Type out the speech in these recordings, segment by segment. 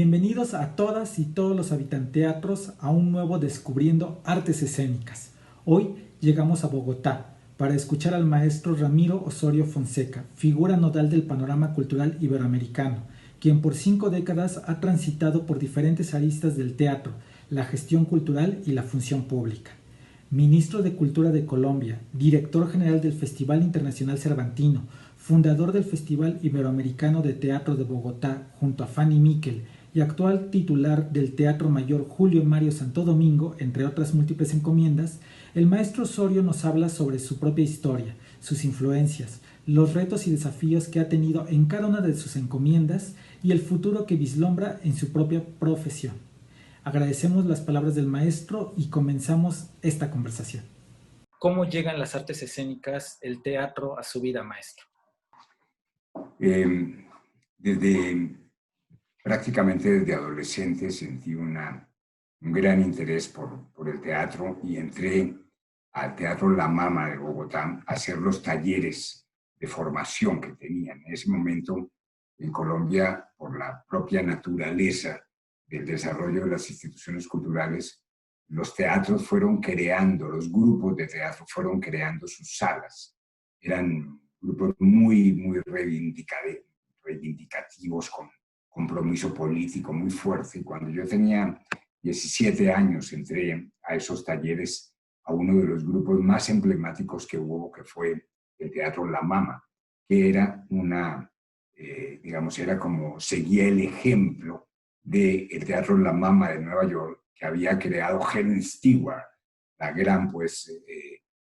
Bienvenidos a todas y todos los habitanteatros a un nuevo Descubriendo Artes Escénicas. Hoy llegamos a Bogotá para escuchar al maestro Ramiro Osorio Fonseca, figura nodal del panorama cultural iberoamericano, quien por 5 décadas ha transitado por diferentes aristas del teatro, la gestión cultural y la función pública. Ministro de Cultura de Colombia, director general del Festival Internacional Cervantino, fundador del Festival Iberoamericano de Teatro de Bogotá junto a Fanny Miquel y actual titular del Teatro Mayor Julio Mario Santo Domingo, entre otras múltiples encomiendas, el maestro Osorio nos habla sobre su propia historia, sus influencias, los retos y desafíos que ha tenido en cada una de sus encomiendas y el futuro que vislumbra en su propia profesión. Agradecemos las palabras del maestro y comenzamos esta conversación. ¿Cómo llegan las artes escénicas, el teatro, a su vida, maestro? Desde prácticamente desde adolescente sentí un gran interés por el teatro y entré al Teatro La Mama de Bogotá a hacer los talleres de formación que tenían. En ese momento, en Colombia, por la propia naturaleza del desarrollo de las instituciones culturales, los teatros fueron creando, los grupos de teatro fueron creando sus salas. Eran grupos muy reivindicativos, con compromiso político muy fuerte. Y cuando yo tenía 17 años, entré a esos talleres a uno de los grupos más emblemáticos que hubo, que fue el Teatro La Mama, que era digamos, era como, seguía el ejemplo del Teatro La Mama de Nueva York, que había creado Helen Stewart, la gran,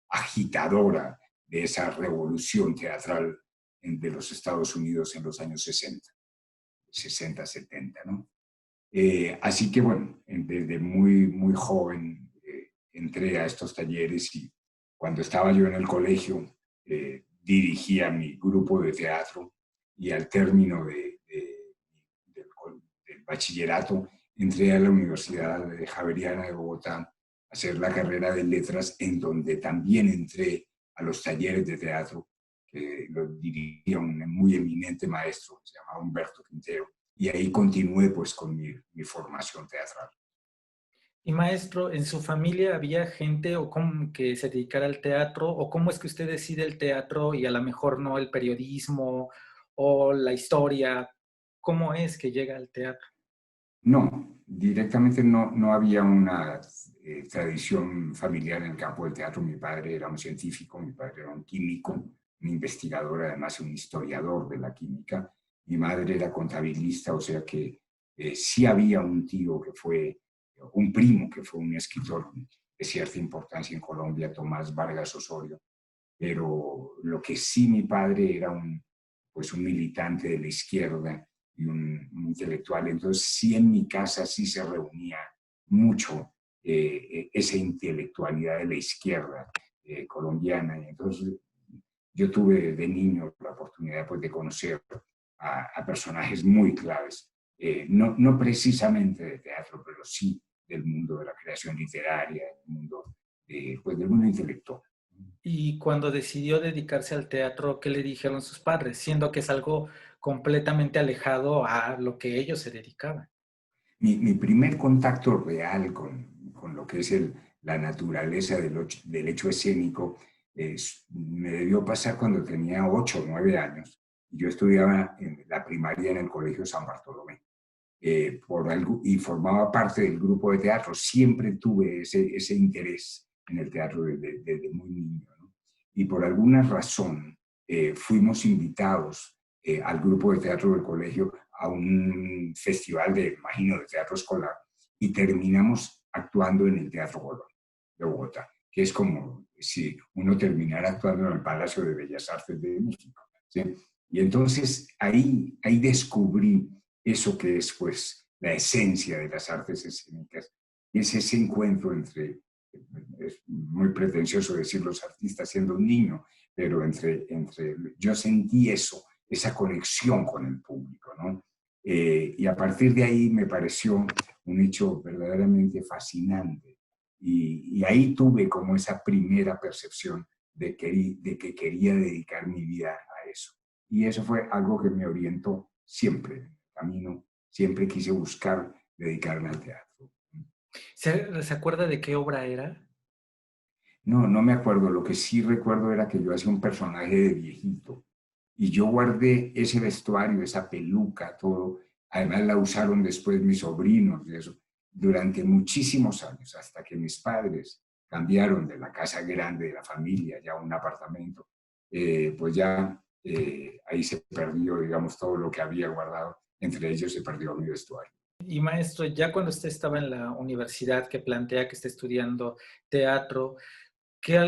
agitadora de esa revolución teatral de los Estados Unidos en los años 60, 70, ¿no? Así que, bueno, desde muy joven entré a estos talleres y cuando estaba yo en el colegio dirigía mi grupo de teatro y al término del bachillerato entré a la Universidad Javeriana de Bogotá a hacer la carrera de letras, en donde también entré a los talleres de teatro que lo dirigía un muy eminente maestro, se llamaba Humberto Quintero, y ahí continué pues con mi formación teatral. Y maestro, ¿en su familia había gente o cómo que se dedicara al teatro? ¿O cómo es que usted decide el teatro y a lo mejor no el periodismo o la historia? ¿Cómo es que llega al teatro? No, directamente no había una tradición familiar en el campo del teatro. Mi padre era un científico, mi padre era un químico, un investigador, además un historiador de la química. Mi madre era contabilista, o sea que sí había un tío que fue, un primo que fue un escritor de cierta importancia en Colombia, Tomás Vargas Osorio. Pero lo que sí, mi padre era un militante de la izquierda y un intelectual. Entonces, sí, en mi casa sí se reunía mucho esa intelectualidad de la izquierda colombiana. Y entonces, yo tuve de niño la oportunidad pues, de conocer a personajes muy claves, no precisamente de teatro, pero sí del mundo de la creación literaria, del mundo intelectual. Y cuando decidió dedicarse al teatro, ¿qué le dijeron sus padres? Siendo que es algo completamente alejado a lo que ellos se dedicaban. Mi primer contacto real con lo que es la naturaleza del hecho escénico me debió pasar cuando tenía 8 o 9 años. Yo estudiaba en la primaria en el Colegio San Bartolomé y formaba parte del grupo de teatro. Siempre tuve ese interés en el teatro desde muy niño, ¿no? Y por alguna razón fuimos invitados al grupo de teatro del colegio a un festival imagino, de teatro escolar y terminamos actuando en el Teatro Colón de Bogotá, que es como si uno terminara actuando en el Palacio de Bellas Artes de México, ¿sí? Y entonces ahí descubrí eso que es pues la esencia de las artes escénicas, y es ese encuentro entre, es muy pretencioso decir los artistas siendo un niño, pero yo sentí eso, esa conexión con el público, ¿no? Y a partir de ahí me pareció un hecho verdaderamente fascinante. Y ahí tuve como esa primera percepción de que quería dedicar mi vida a eso. Y eso fue algo que me orientó siempre en el camino siempre quise buscar dedicarme al teatro. ¿Se acuerda de qué obra era? No, no me acuerdo. Lo que sí recuerdo era que yo hacía un personaje de viejito y yo guardé ese vestuario, esa peluca, todo. Además la usaron después mis sobrinos y eso, durante muchísimos años, hasta que mis padres cambiaron de la casa grande de la familia ya a un apartamento. Pues ya ahí se perdió, digamos, todo lo que había guardado. Entre ellos se perdió mi vestuario. Y maestro, ya cuando usted estaba en la universidad, que plantea que está estudiando teatro,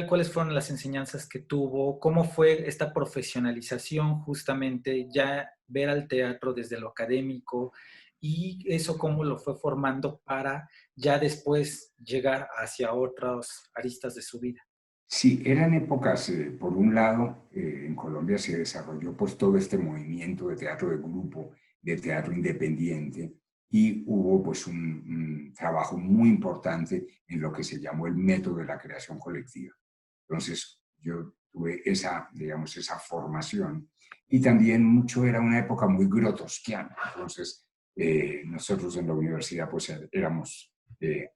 ¿cuáles fueron las enseñanzas que tuvo? ¿Cómo fue esta profesionalización justamente, ya ver al teatro desde lo académico y eso cómo lo fue formando para ya después llegar hacia otras aristas de su vida? Sí, eran épocas, por un lado, en Colombia se desarrolló pues todo este movimiento de teatro de grupo, de teatro independiente, y hubo pues un trabajo muy importante en lo que se llamó el método de la creación colectiva. Entonces, yo tuve esa, digamos, esa formación, y también mucho era una época muy grotowskiana. Entonces, nosotros en la universidad pues éramos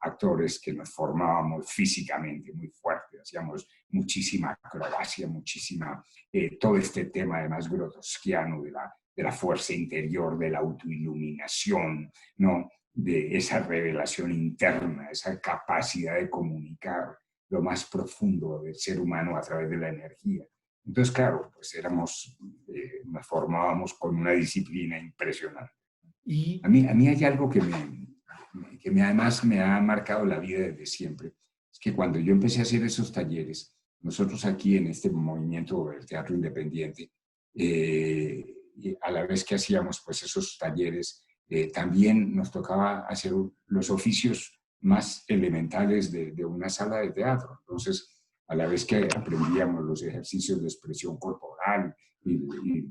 actores que nos formábamos físicamente muy fuerte, hacíamos muchísima acrobacia, muchísima, todo este tema además grotowskiano de la fuerza interior, de la autoiluminación, ¿no? De esa revelación interna, esa capacidad de comunicar lo más profundo del ser humano a través de la energía. Entonces, claro, pues nos formábamos con una disciplina impresionante. Y A mí hay algo además me ha marcado la vida desde siempre. Es que cuando yo empecé a hacer esos talleres, nosotros aquí en este movimiento del teatro independiente, y a la vez que hacíamos pues esos talleres, también nos tocaba hacer los oficios más elementales de una sala de teatro. Entonces, a la vez que aprendíamos los ejercicios de expresión corporal y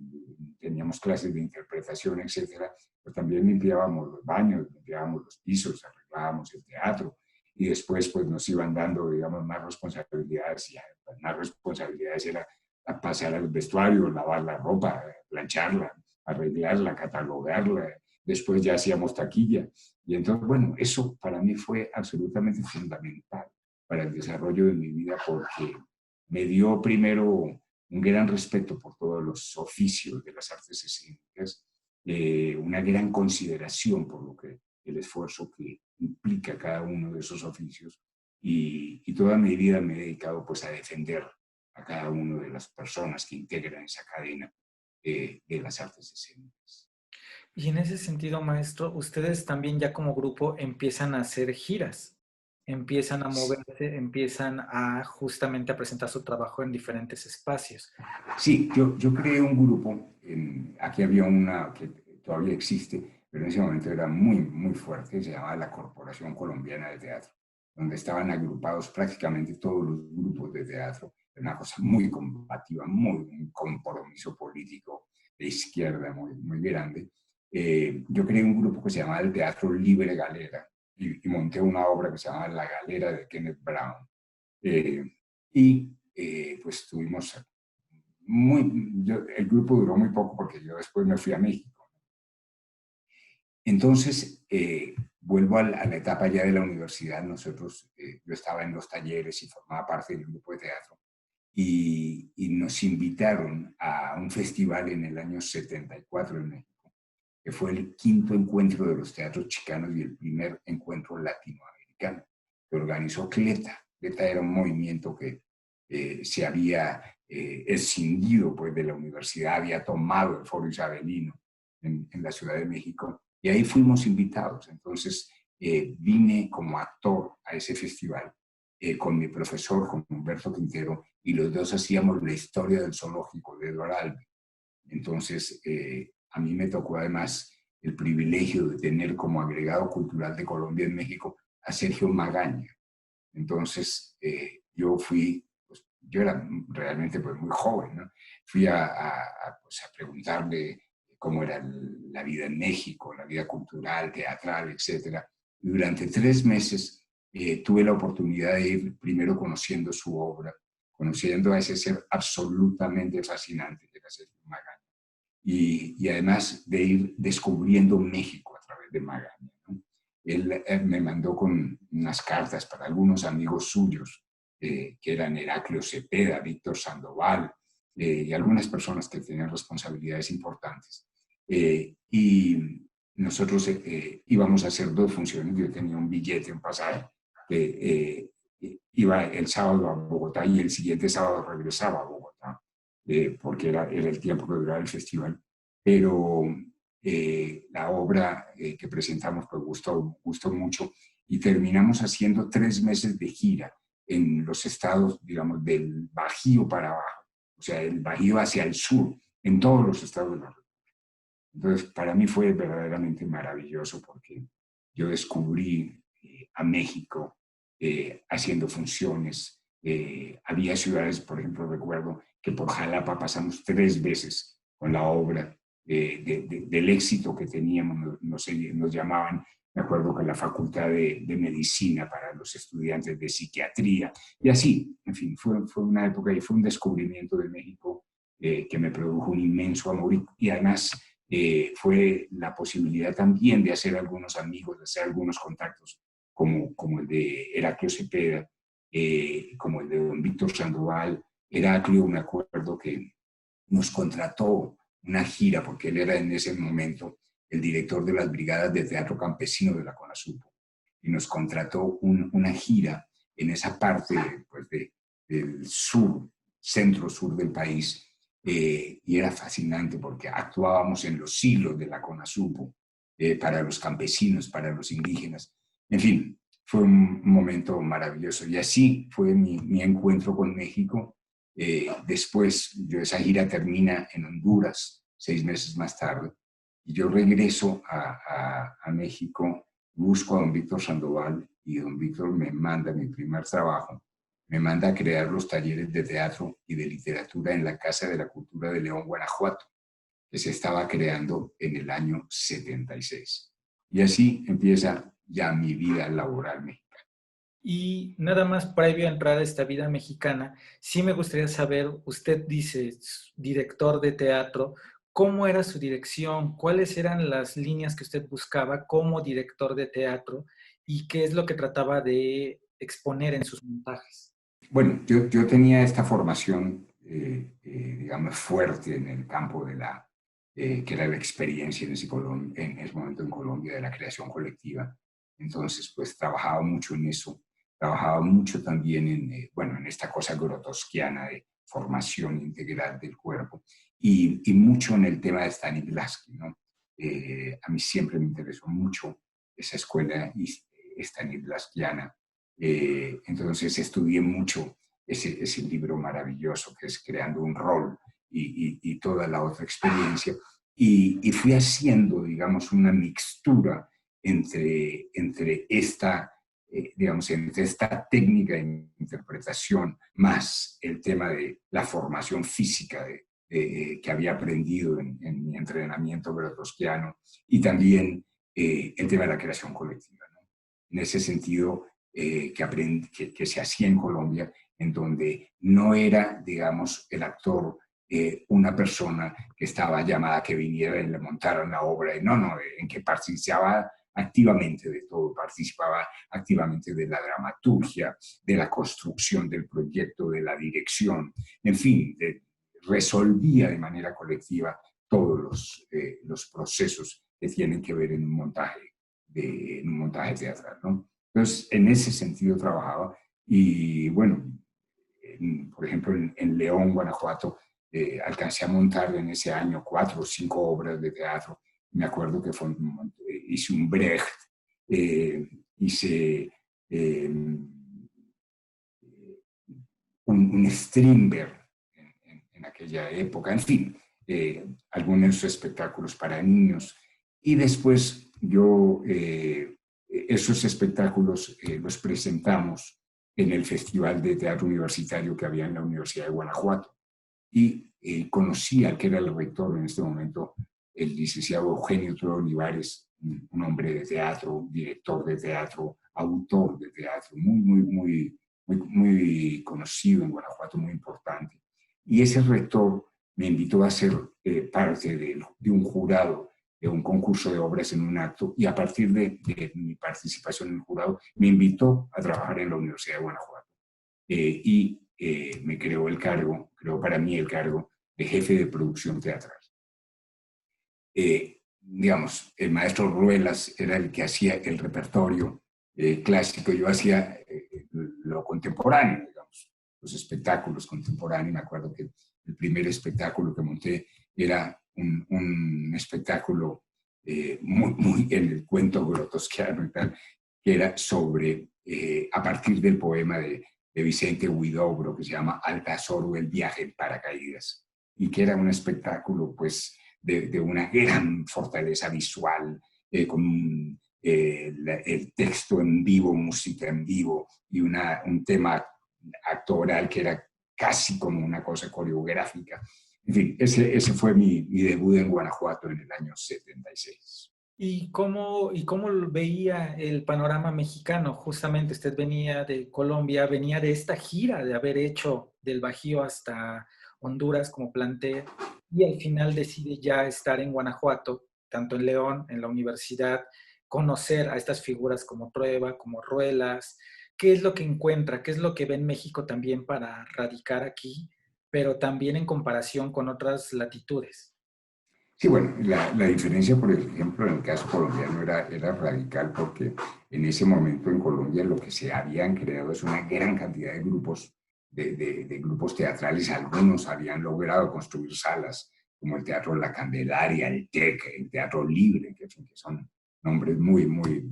teníamos clases de interpretación, etcétera, pues también limpiábamos los baños, limpiábamos los pisos, arreglábamos el teatro y después pues nos iban dando, digamos, más responsabilidades y pues, más responsabilidades era pasar al vestuario, lavar la ropa, plancharla, arreglarla, catalogarla, después ya hacíamos taquilla y entonces, bueno, eso para mí fue absolutamente fundamental para el desarrollo de mi vida porque me dio primero un gran respeto por todos los oficios de las artes escénicas, una gran consideración por lo que el esfuerzo que implica cada uno de esos oficios y toda mi vida me he dedicado pues a defender a cada una de las personas que integran esa cadena de las artes escénicas. Y en ese sentido, maestro, ustedes también ya como grupo empiezan a hacer giras, empiezan a moverse, empiezan a justamente a presentar su trabajo en diferentes espacios. Sí, yo creé un grupo, aquí había una que todavía existe, pero en ese momento era muy, muy fuerte, se llamaba la Corporación Colombiana de Teatro, donde estaban agrupados prácticamente todos los grupos de teatro, una cosa muy combativa, un compromiso político de izquierda muy, muy grande. Yo creé un grupo que se llamaba el Teatro Libre Galera y monté una obra que se llamaba La Galera de Kenneth Brown. Pues tuvimos el grupo duró muy poco porque yo después me fui a México. Entonces, vuelvo a la etapa ya de la universidad. Yo estaba en los talleres y formaba parte del grupo de teatro y nos invitaron a un festival en el año 74 en México, que fue el quinto encuentro de los teatros chicanos y el primer encuentro latinoamericano que organizó CLETA. CLETA era un movimiento que se había escindido pues, de la universidad, había tomado el Foro Isabelino en la Ciudad de México y ahí fuimos invitados. Entonces vine como actor a ese festival con mi profesor, con Humberto Quintero, y los dos hacíamos la historia del zoológico de Edward Albee. Entonces a mí me tocó además el privilegio de tener como agregado cultural de Colombia en México a Sergio Magaña. Entonces yo era realmente pues, muy joven, ¿no? Fui pues, a preguntarle cómo era la vida en México, la vida cultural, teatral, etc. Y durante 3 meses tuve la oportunidad de ir primero conociendo su obra, conociendo a ese ser absolutamente fascinante que era Sergio Magaña, y además de ir descubriendo México a de Magaña, ¿no? Él me mandó con unas cartas para algunos amigos suyos, que eran Heraclio Cepeda, Víctor Sandoval, y algunas personas que tenían responsabilidades importantes. Y nosotros íbamos a hacer 2 funciones. Yo tenía un billete, un pasaje, que iba el sábado a Bogotá y el siguiente sábado regresaba a Bogotá, porque era el tiempo que duraba el festival. Pero la obra que presentamos pues gustó mucho y terminamos haciendo 3 meses de gira en los estados, digamos, del Bajío para abajo, o sea, el Bajío hacia el sur, en todos los estados de la República. Entonces, para mí fue verdaderamente maravilloso porque yo descubrí a México haciendo funciones. Había ciudades, por ejemplo, recuerdo que por Jalapa pasamos 3 veces con la obra del éxito que teníamos, nos llamaban, me acuerdo que la Facultad de Medicina para los estudiantes de psiquiatría, y así, en fin, fue una época y fue un descubrimiento de México que me produjo un inmenso amor y además fue la posibilidad también de hacer algunos amigos, de hacer algunos contactos, como el de Heraclio Cepeda, como el de don Víctor Sandoval. Heraclio, me acuerdo que nos contrató una gira, porque él era en ese momento el director de las brigadas de teatro campesino de la CONASUPO, y nos contrató una gira en esa parte pues, del sur, centro-sur del país, y era fascinante porque actuábamos en los silos de la CONASUPO para los campesinos, para los indígenas. En fin, fue un momento maravilloso y así fue mi encuentro con México. Después, esa gira termina en Honduras, 6 meses más tarde, y yo regreso a México, busco a don Víctor Sandoval y don Víctor me manda mi primer trabajo, me manda a crear los talleres de teatro y de literatura en la Casa de la Cultura de León, Guanajuato, que se estaba creando en el año 76. Y así empieza ya mi vida laboral mexicana. Y nada más previo a entrar a esta vida mexicana, sí me gustaría saber, usted dice, director de teatro, ¿cómo era su dirección? ¿Cuáles eran las líneas que usted buscaba como director de teatro? ¿Y qué es lo que trataba de exponer en sus montajes? Bueno, yo tenía esta formación, digamos, fuerte en el campo de que era la experiencia en ese momento en Colombia de la creación colectiva. Entonces, pues trabajaba mucho en eso. Trabajaba mucho también en esta cosa grotowskiana de formación integral del cuerpo y mucho en el tema de Stanislavski, ¿no? A mí siempre me interesó mucho esa escuela stanislavskiana. Entonces estudié mucho ese libro maravilloso que es Creando un Rol y toda la otra experiencia y fui haciendo, digamos, una mixtura entre esta digamos, entre esta técnica de interpretación más el tema de la formación física que había aprendido en mi entrenamiento grotowskiano y también el tema de la creación colectiva, ¿no? En ese sentido que se hacía en Colombia, en donde no era, digamos, el actor una persona que estaba llamada a que viniera y le montaran la obra, no, en que participaba activamente de todo, participaba activamente de la dramaturgia, de la construcción del proyecto, de la dirección, en fin, resolvía de manera colectiva todos los procesos que tienen que ver en un montaje teatral, ¿no? Entonces, en ese sentido trabajaba y bueno, por ejemplo, en León, Guanajuato, alcancé a montar en ese año 4 o 5 obras de teatro. Me acuerdo que hice un Brecht, hice un Strindberg en aquella época, en fin, algunos espectáculos para niños. Y después esos espectáculos los presentamos en el Festival de Teatro Universitario que había en la Universidad de Guanajuato. Y conocí al que era el rector en este momento, el licenciado Eugenio Toro Olivares, un hombre de teatro, director de teatro, autor de teatro, muy conocido en Guanajuato, muy importante. Y ese rector me invitó a ser parte de un jurado un concurso de obras en un acto, y a partir de mi participación en el jurado me invitó a trabajar en la Universidad de Guanajuato. Me creó para mí el cargo de jefe de producción teatral. Digamos, el maestro Ruelas era el que hacía el repertorio clásico, yo hacía lo contemporáneo, digamos, los espectáculos contemporáneos. Me acuerdo que el primer espectáculo que monté era un espectáculo muy en el cuento grotosquiano y tal, que era sobre, a partir del poema de Vicente Huidobro, que se llama Altazoro, el viaje en paracaídas, y que era un espectáculo, pues, de una gran fortaleza visual, con el texto en vivo, música en vivo, y un tema actoral que era casi como una cosa coreográfica. En fin, ese fue mi debut en Guanajuato en el año 76. ¿Y cómo veía el panorama mexicano? Justamente usted venía de Colombia, venía de esta gira de haber hecho del Bajío hasta Honduras, como plantea, y al final decide ya estar en Guanajuato, tanto en León, en la universidad, conocer a estas figuras como Trueba, como Ruelas. ¿Qué es lo que encuentra? ¿Qué es lo que ve en México también para radicar aquí, pero también en comparación con otras latitudes? Sí, bueno, la diferencia, por ejemplo, en el caso colombiano era radical, porque en ese momento en Colombia lo que se habían creado es una gran cantidad de grupos, de grupos teatrales. Algunos habían logrado construir salas, como el Teatro La Candelaria, el TEC, el Teatro Libre, que son nombres muy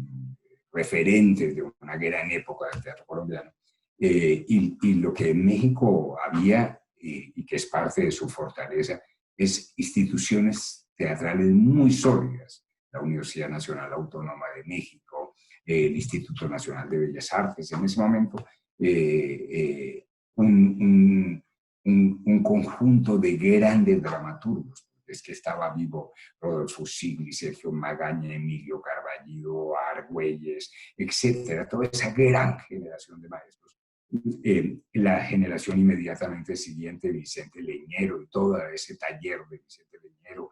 referentes de una gran época del teatro colombiano. Y lo que en México había, y que es parte de su fortaleza, es instituciones teatrales muy sólidas. La Universidad Nacional Autónoma de México, el Instituto Nacional de Bellas Artes, en ese momento, un conjunto de grandes dramaturgos. Es que estaba vivo Rodolfo Sigli, Sergio Magaña, Emilio Carballido, Argüelles, etcétera, toda esa gran generación de maestros. La generación inmediatamente siguiente, Vicente Leñero y todo ese taller de Vicente Leñero,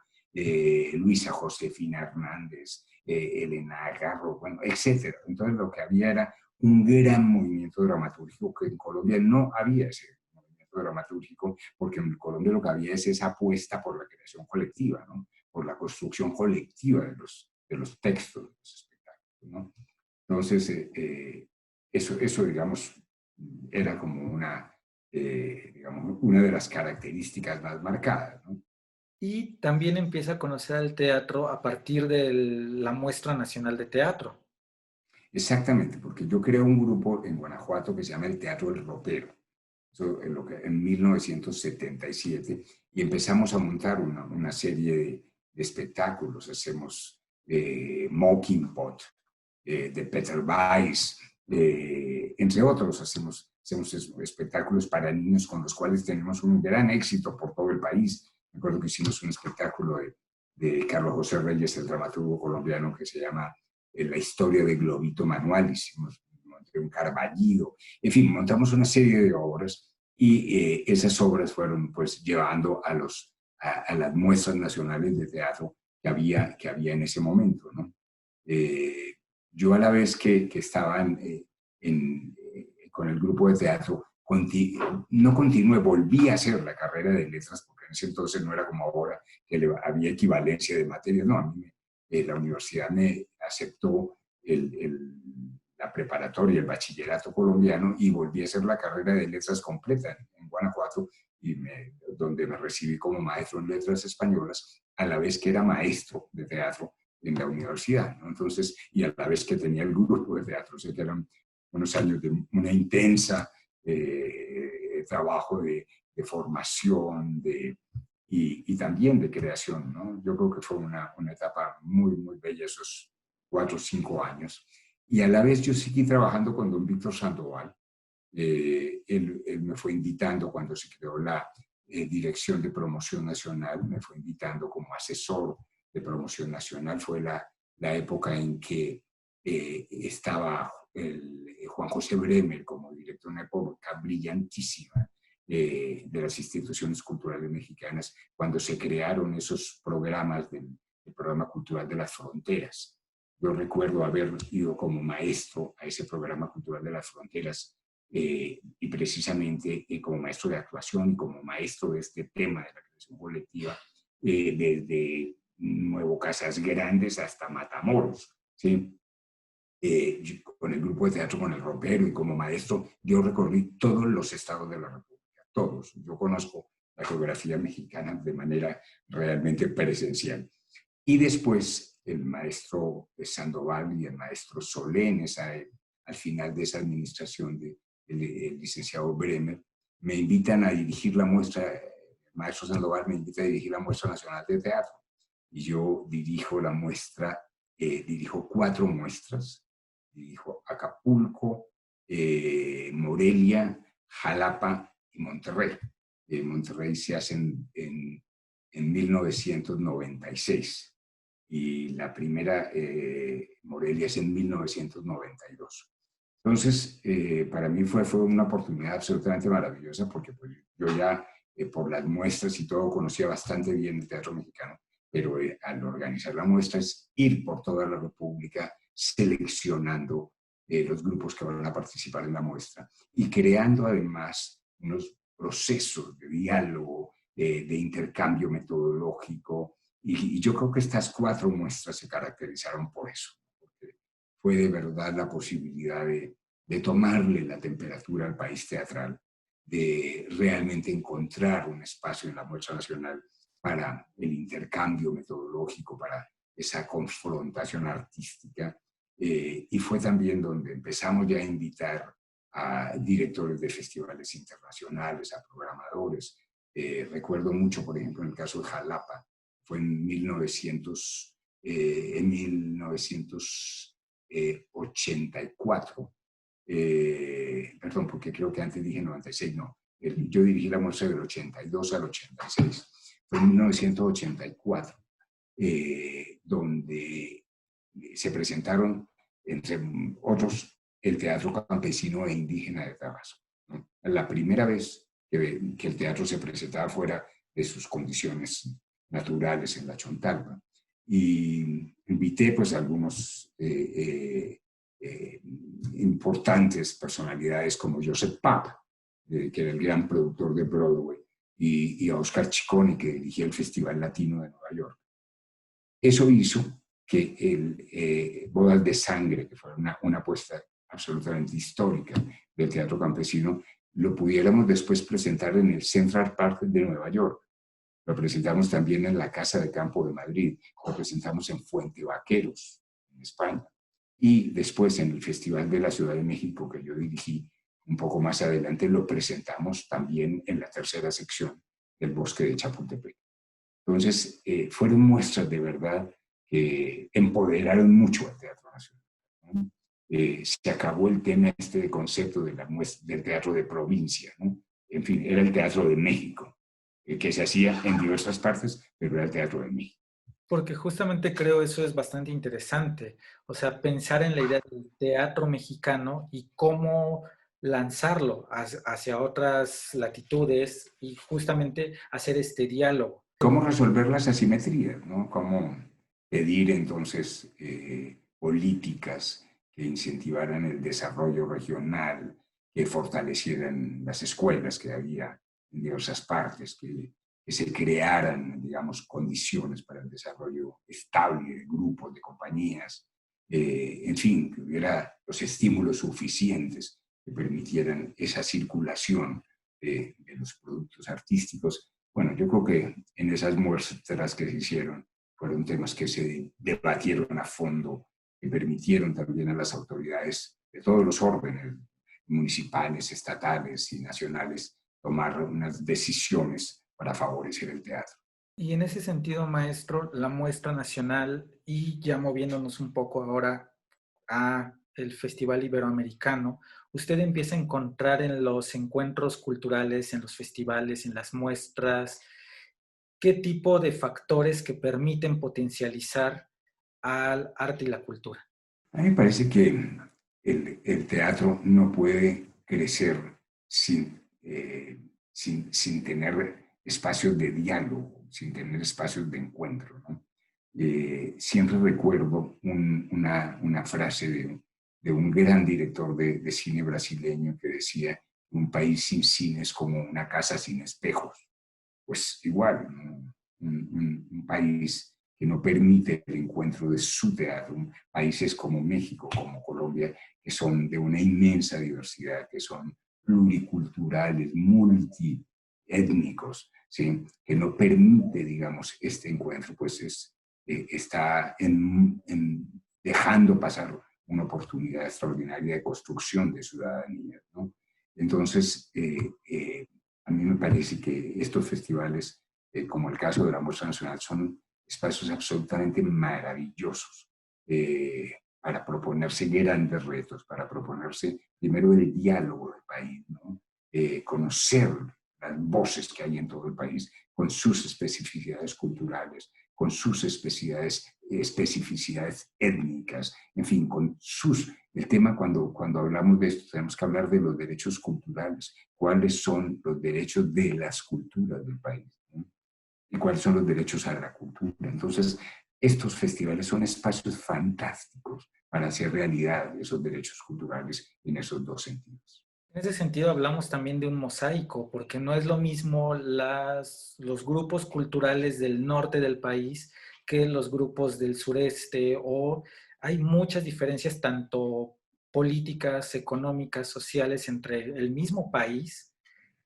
Luisa Josefina Hernández, Elena Agarro, bueno, etcétera. Entonces lo que había era un gran movimiento dramatúrgico, que en Colombia no había ese movimiento dramatúrgico, porque en Colombia lo que había es esa apuesta por la creación colectiva, ¿no? Por la construcción colectiva de los textos de los espectáculos, ¿no? Entonces, eso, digamos, era como digamos, una de las características más marcadas, ¿no? Y también empieza a conocer al teatro a partir de la Muestra Nacional de Teatro. Exactamente, porque yo creo un grupo en Guanajuato que se llama el Teatro del Ropero, eso en 1977, y empezamos a montar una serie de espectáculos. Hacemos Mocking Pot, de Peter Weiss, entre otros. Hacemos espectáculos para niños con los cuales tenemos un gran éxito por todo el país. Me acuerdo que hicimos un espectáculo de Carlos José Reyes, el dramaturgo colombiano, que se llama La historia de Globito Manual. Hicimos un Carballido, en fin, montamos una serie de obras, y esas obras fueron, pues, llevando a las muestras nacionales de teatro que había en ese momento, ¿no? Yo, a la vez que estaba con el grupo de teatro, no continué, volví a hacer la carrera de letras, porque en ese entonces no era como ahora, que había equivalencia de materias. No, a mí la universidad me aceptó la preparatoria, el bachillerato colombiano, y volví a hacer la carrera de letras completa en Guanajuato, donde me recibí como maestro en letras españolas, a la vez que era maestro de teatro en la universidad, ¿no? Entonces, y a la vez que tenía el grupo de teatro. O sea, que eran unos años de una intensa trabajo de formación, y también de creación, ¿no? Yo creo que fue una etapa muy bella, esos 4 o 5 años. Y a la vez yo seguí trabajando con don Víctor Sandoval. Él me fue invitando cuando se creó la Dirección de Promoción Nacional, me fue invitando como asesor de promoción nacional. Fue la época en que estaba Juan José Bremer como director, una época brillantísima de las instituciones culturales mexicanas, cuando se crearon esos programas el programa cultural de las fronteras. Yo recuerdo haber ido como maestro a ese programa cultural de las fronteras y precisamente como maestro de actuación y como maestro de este tema de la creación colectiva, desde Nuevo Casas Grandes hasta Matamoros, ¿sí? Con el grupo de teatro con el ropero y como maestro, yo recorrí todos los estados de la República, todos. Yo conozco la geografía mexicana de manera realmente presencial. Y después el maestro Sandoval y el maestro Solén, al final de esa administración del licenciado Bremer, me invitan a dirigir la muestra, el maestro Sandoval me invita a dirigir la muestra nacional de teatro. Y yo dirijo la muestra, dirijo 4 muestras, dirijo Acapulco, Morelia, Jalapa y Monterrey. Monterrey se hace en 1996 y la primera, Morelia, es en 1992. Entonces, para mí fue una oportunidad absolutamente maravillosa porque pues, yo ya por las muestras y todo conocía bastante bien el teatro mexicano, pero al organizar la muestra es ir por toda la República seleccionando los grupos que van a participar en la muestra y creando además unos procesos de diálogo, de intercambio metodológico. Y yo creo que estas 4 muestras se caracterizaron por eso, porque fue de verdad la posibilidad de tomarle la temperatura al país teatral, de realmente encontrar un espacio en la muestra nacional para el intercambio metodológico, para esa confrontación artística. Y fue también donde empezamos ya a invitar a directores de festivales internacionales, a programadores. Recuerdo mucho, por ejemplo, en el caso de Jalapa, fue en 1984. Perdón, porque creo que antes dije 96, no. Yo dirigí la muestra del 82 al 86. Fue en 1984, donde se presentaron, entre otros, el Teatro Campesino e Indígena de Tabasco, ¿no? La primera vez que el teatro se presentaba fuera de sus condiciones naturales en la Chontalpa. Y invité pues a algunos importantes personalidades como Joseph Papp, que era el gran productor de Broadway, y a Oscar Ciccone, que dirigía el Festival Latino de Nueva York. Eso hizo que Bodas de Sangre, que fue una apuesta absolutamente histórica del teatro campesino, lo pudiéramos después presentar en el Central Park de Nueva York. Lo presentamos también en la Casa de Campo de Madrid, lo presentamos en Fuente Vaqueros, en España. Y después en el Festival de la Ciudad de México, que yo dirigí un poco más adelante, lo presentamos también en la tercera sección del Bosque de Chapultepec. Entonces, fueron muestras de verdad que empoderaron mucho al Teatro Nacional, ¿no? Se acabó el tema de concepto de del teatro de provincia, ¿no? En fin, era el Teatro de México, que se hacía en diversas partes, pero era el Teatro de México. Porque justamente creo eso es bastante interesante, o sea, pensar en la idea del teatro mexicano y cómo lanzarlo hacia otras latitudes y justamente hacer este diálogo. ¿Cómo resolver las asimetrías, ¿no? Cómo pedir entonces políticas que incentivaran el desarrollo regional, que fortalecieran las escuelas que había en diversas partes, que se crearan, digamos, condiciones para el desarrollo estable de grupos, de compañías, en fin, que hubiera los estímulos suficientes que permitieran esa circulación de los productos artísticos. Bueno, yo creo que en esas muestras que se hicieron fueron temas que se debatieron a fondo y permitieron también a las autoridades de todos los órdenes, municipales, estatales y nacionales, tomar unas decisiones para favorecer el teatro. Y en ese sentido, maestro, la muestra nacional y ya moviéndonos un poco ahora a el Festival Iberoamericano, usted empieza a encontrar en los encuentros culturales, en los festivales, en las muestras, qué tipo de factores que permiten potencializar al arte y la cultura. A mí me parece que el teatro no puede crecer sin tener espacios de diálogo, sin tener espacios de encuentro, ¿no? siempre recuerdo una frase de un gran director de cine brasileño que decía: un país sin cine es como una casa sin espejos. Pues igual, ¿no? Un país que no permite el encuentro de su teatro, países como México, como Colombia, que son de una inmensa diversidad, que son pluriculturales, multiétnicos, ¿sí? Que no permite, digamos, este encuentro, pues está dejando pasar una oportunidad extraordinaria de construcción de ciudadanía, ¿no? Entonces, a mí me parece que estos festivales, como el caso de la Muestra Nacional, son espacios absolutamente maravillosos para proponerse grandes retos, para proponerse primero el diálogo del país, ¿no? Conocer las voces que hay en todo el país con sus especificidades culturales, con sus especificidades étnicas, en fin, con sus... El tema cuando hablamos de esto tenemos que hablar de los derechos culturales, cuáles son los derechos de las culturas del país, ¿no? Y cuáles son los derechos a la cultura. Entonces, estos festivales son espacios fantásticos para hacer realidad esos derechos culturales en esos dos sentidos. En ese sentido hablamos también de un mosaico, porque no es lo mismo los grupos culturales del norte del país que los grupos del sureste, o hay muchas diferencias tanto políticas, económicas, sociales entre el mismo país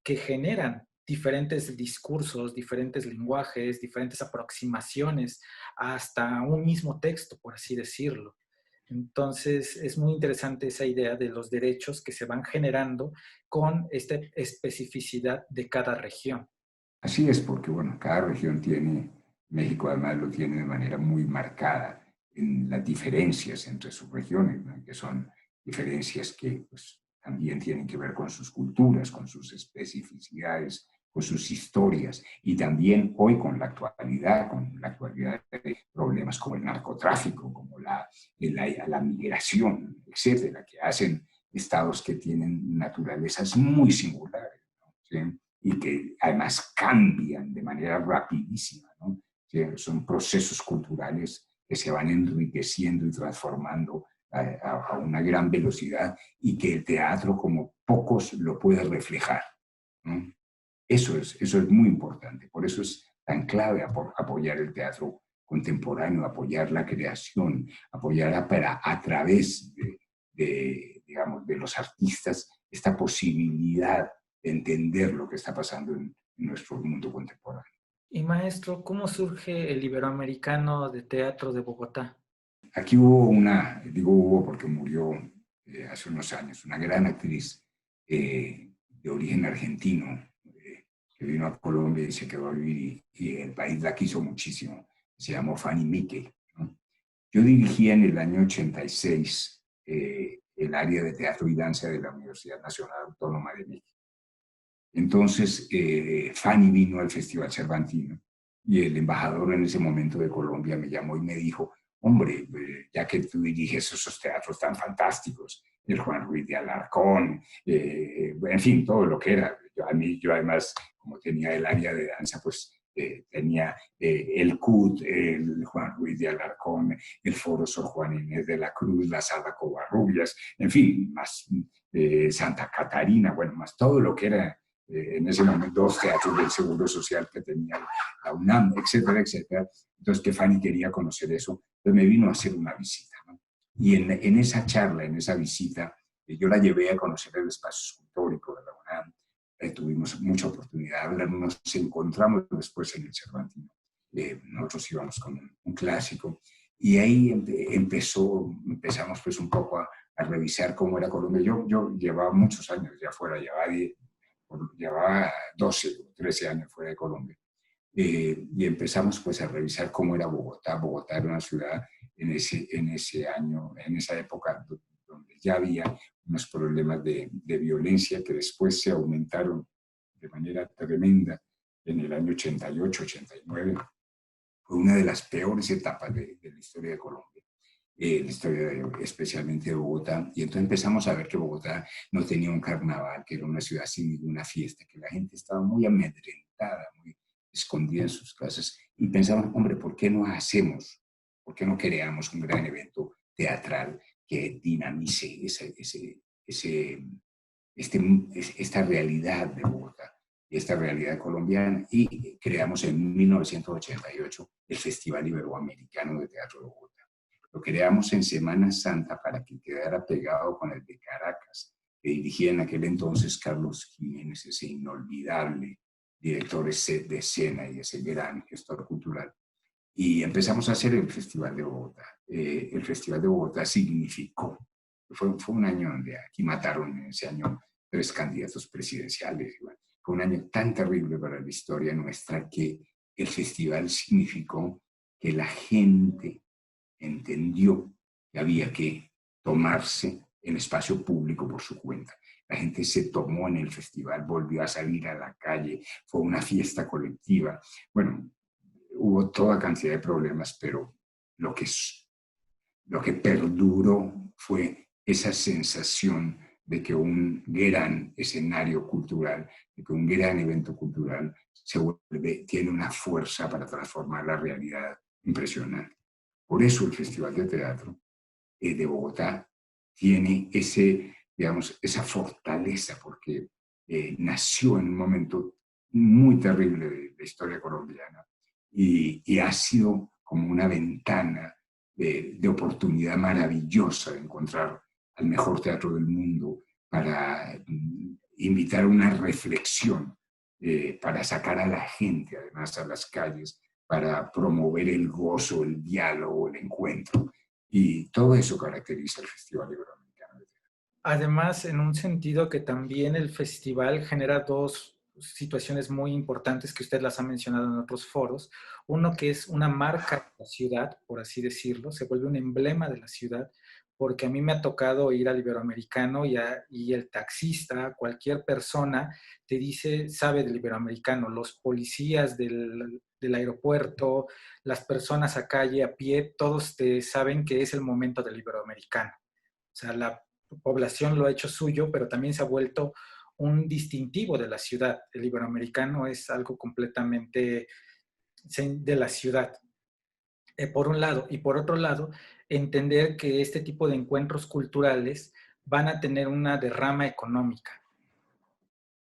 que generan diferentes discursos, diferentes lenguajes, diferentes aproximaciones hasta un mismo texto, por así decirlo. Entonces, es muy interesante esa idea de los derechos que se van generando con esta especificidad de cada región. Así es, porque bueno, cada región tiene, México además lo tiene de manera muy marcada en las diferencias entre sus regiones, ¿no? Que son diferencias que pues, también tienen que ver con sus culturas, con sus especificidades, con sus historias y también hoy con la actualidad de problemas como el narcotráfico, como la migración, etcétera, que hacen estados que tienen naturalezas muy singulares, ¿no? ¿Sí? Y que además cambian de manera rapidísima, ¿no? Que son procesos culturales que se van enriqueciendo y transformando a una gran velocidad y que el teatro como pocos lo puede reflejar, ¿no? Eso es muy importante, por eso es tan clave apoyar el teatro contemporáneo, apoyar la creación, apoyar a través digamos, de los artistas esta posibilidad de entender lo que está pasando en nuestro mundo contemporáneo. Y maestro, ¿cómo surge el Iberoamericano de Teatro de Bogotá? Aquí hubo digo hubo porque murió hace unos años, una gran actriz de origen argentino que vino a Colombia y se quedó a vivir y el país la quiso muchísimo. Se llamó Fanny Mickey, ¿no? Yo dirigía en el año 86 el área de teatro y danza de la Universidad Nacional Autónoma de México. Entonces, Fanny vino al Festival Cervantino y el embajador en ese momento de Colombia me llamó y me dijo: hombre, ya que tú diriges esos teatros tan fantásticos, el Juan Ruiz de Alarcón, en fin, todo lo que era. Yo además, como tenía el área de danza, pues tenía el CUT, el Juan Ruiz de Alarcón, el Foro Sor Juana Inés de la Cruz, la Sala Covarrubias, en fin, más Santa Catarina, bueno, más todo lo que era en ese momento dos teatros del Seguro Social que tenía la UNAM, etcétera, etcétera. Entonces, que Fanny quería conocer eso, entonces me vino a hacer una visita, ¿no? Y en esa charla, en esa visita, yo la llevé a conocer el espacio escultórico de la UNAM, tuvimos mucha oportunidad de hablar, nos encontramos después en el Cervantino, nosotros íbamos con un clásico, y ahí empezamos pues un poco a revisar cómo era Colombia. Yo llevaba muchos años ya fuera, llevaba 12 o 13 años fuera de Colombia. Y empezamos pues a revisar cómo era Bogotá. Bogotá era una ciudad en ese año, en esa época, donde ya había unos problemas de violencia que después se aumentaron de manera tremenda en el año 88, 89. Fue una de las peores etapas de la historia de Colombia. La historia especialmente de Bogotá, y entonces empezamos a ver que Bogotá no tenía un carnaval, que era una ciudad sin ninguna fiesta, que la gente estaba muy amedrentada, escondida en sus casas y pensaban, hombre, ¿por qué no hacemos, por qué no creamos un gran evento teatral que dinamice esta realidad de Bogotá, esta realidad colombiana? Y creamos en 1988 el Festival Iberoamericano de Teatro de Bogotá. Lo creamos en Semana Santa para que quedara pegado con el de Caracas, que dirigía en aquel entonces Carlos Jiménez, ese inolvidable director de escena y ese gran gestor cultural. Y empezamos a hacer el Festival de Bogotá. El Festival de Bogotá significó, fue un año donde aquí mataron en ese año 3 candidatos presidenciales. Fue un año tan terrible para la historia nuestra que el festival significó que la gente entendió que había que tomarse el espacio público por su cuenta. La gente se tomó en el festival, volvió a salir a la calle, fue una fiesta colectiva. Bueno, hubo toda cantidad de problemas, pero lo que perduró fue esa sensación de que un gran escenario cultural, de que un gran evento cultural tiene una fuerza para transformar la realidad impresionante. Por eso el Festival de Teatro de Bogotá tiene esa fortaleza, porque nació en un momento muy terrible de la historia colombiana y ha sido como una ventana de oportunidad maravillosa de encontrar al mejor teatro del mundo para invitar a una reflexión, para sacar a la gente además a las calles, para promover el gozo, el diálogo, el encuentro. Y todo eso caracteriza el Festival Iberoamericano de Teatro. Además, en un sentido que también el festival genera dos situaciones muy importantes que usted las ha mencionado en otros foros. Uno que es una marca de la ciudad, por así decirlo, se vuelve un emblema de la ciudad, porque a mí me ha tocado ir al Iberoamericano y el taxista, cualquier persona, te dice, sabe del Iberoamericano, los policías del aeropuerto, las personas a calle, a pie, todos te saben que es el momento del Iberoamericano. O sea, la población lo ha hecho suyo, pero también se ha vuelto un distintivo de la ciudad. El iberoamericano es algo completamente de la ciudad, por un lado. Y por otro lado, entender que este tipo de encuentros culturales van a tener una derrama económica,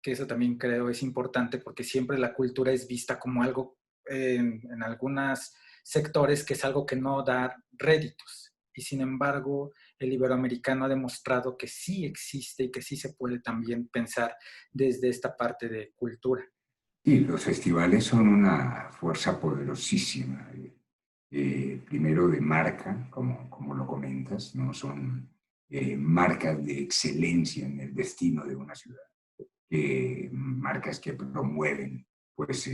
que eso también creo es importante porque siempre la cultura es vista como algo en algunos sectores que es algo que no da réditos. Y sin embargo, el iberoamericano ha demostrado que sí existe y que sí se puede también pensar desde esta parte de cultura. Sí, los festivales son una fuerza poderosísima. Primero de marca, como lo comentas, ¿no? Son marcas de excelencia en el destino de una ciudad, marcas que promueven pues,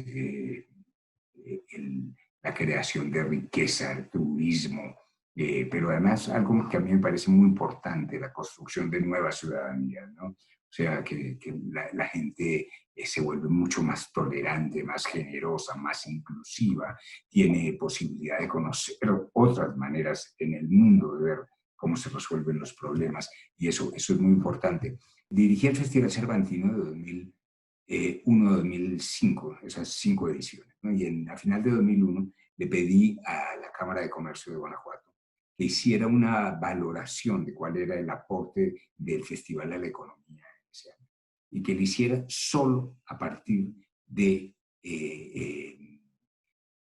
la creación de riqueza, el turismo, pero además algo que a mí me parece muy importante, la construcción de nuevas ciudadanías, ¿no? O sea, que la gente se vuelve mucho más tolerante, más generosa, más inclusiva, tiene posibilidad de conocer otras maneras en el mundo de ver cómo se resuelven los problemas, y eso es muy importante. Dirigí el Festival Cervantino de 2001-2005, esas 5 ediciones, ¿no? Y a final de 2001 le pedí a la Cámara de Comercio de Guanajuato que hiciera una valoración de cuál era el aporte del festival a la economía ese año, y que lo hiciera solo a partir de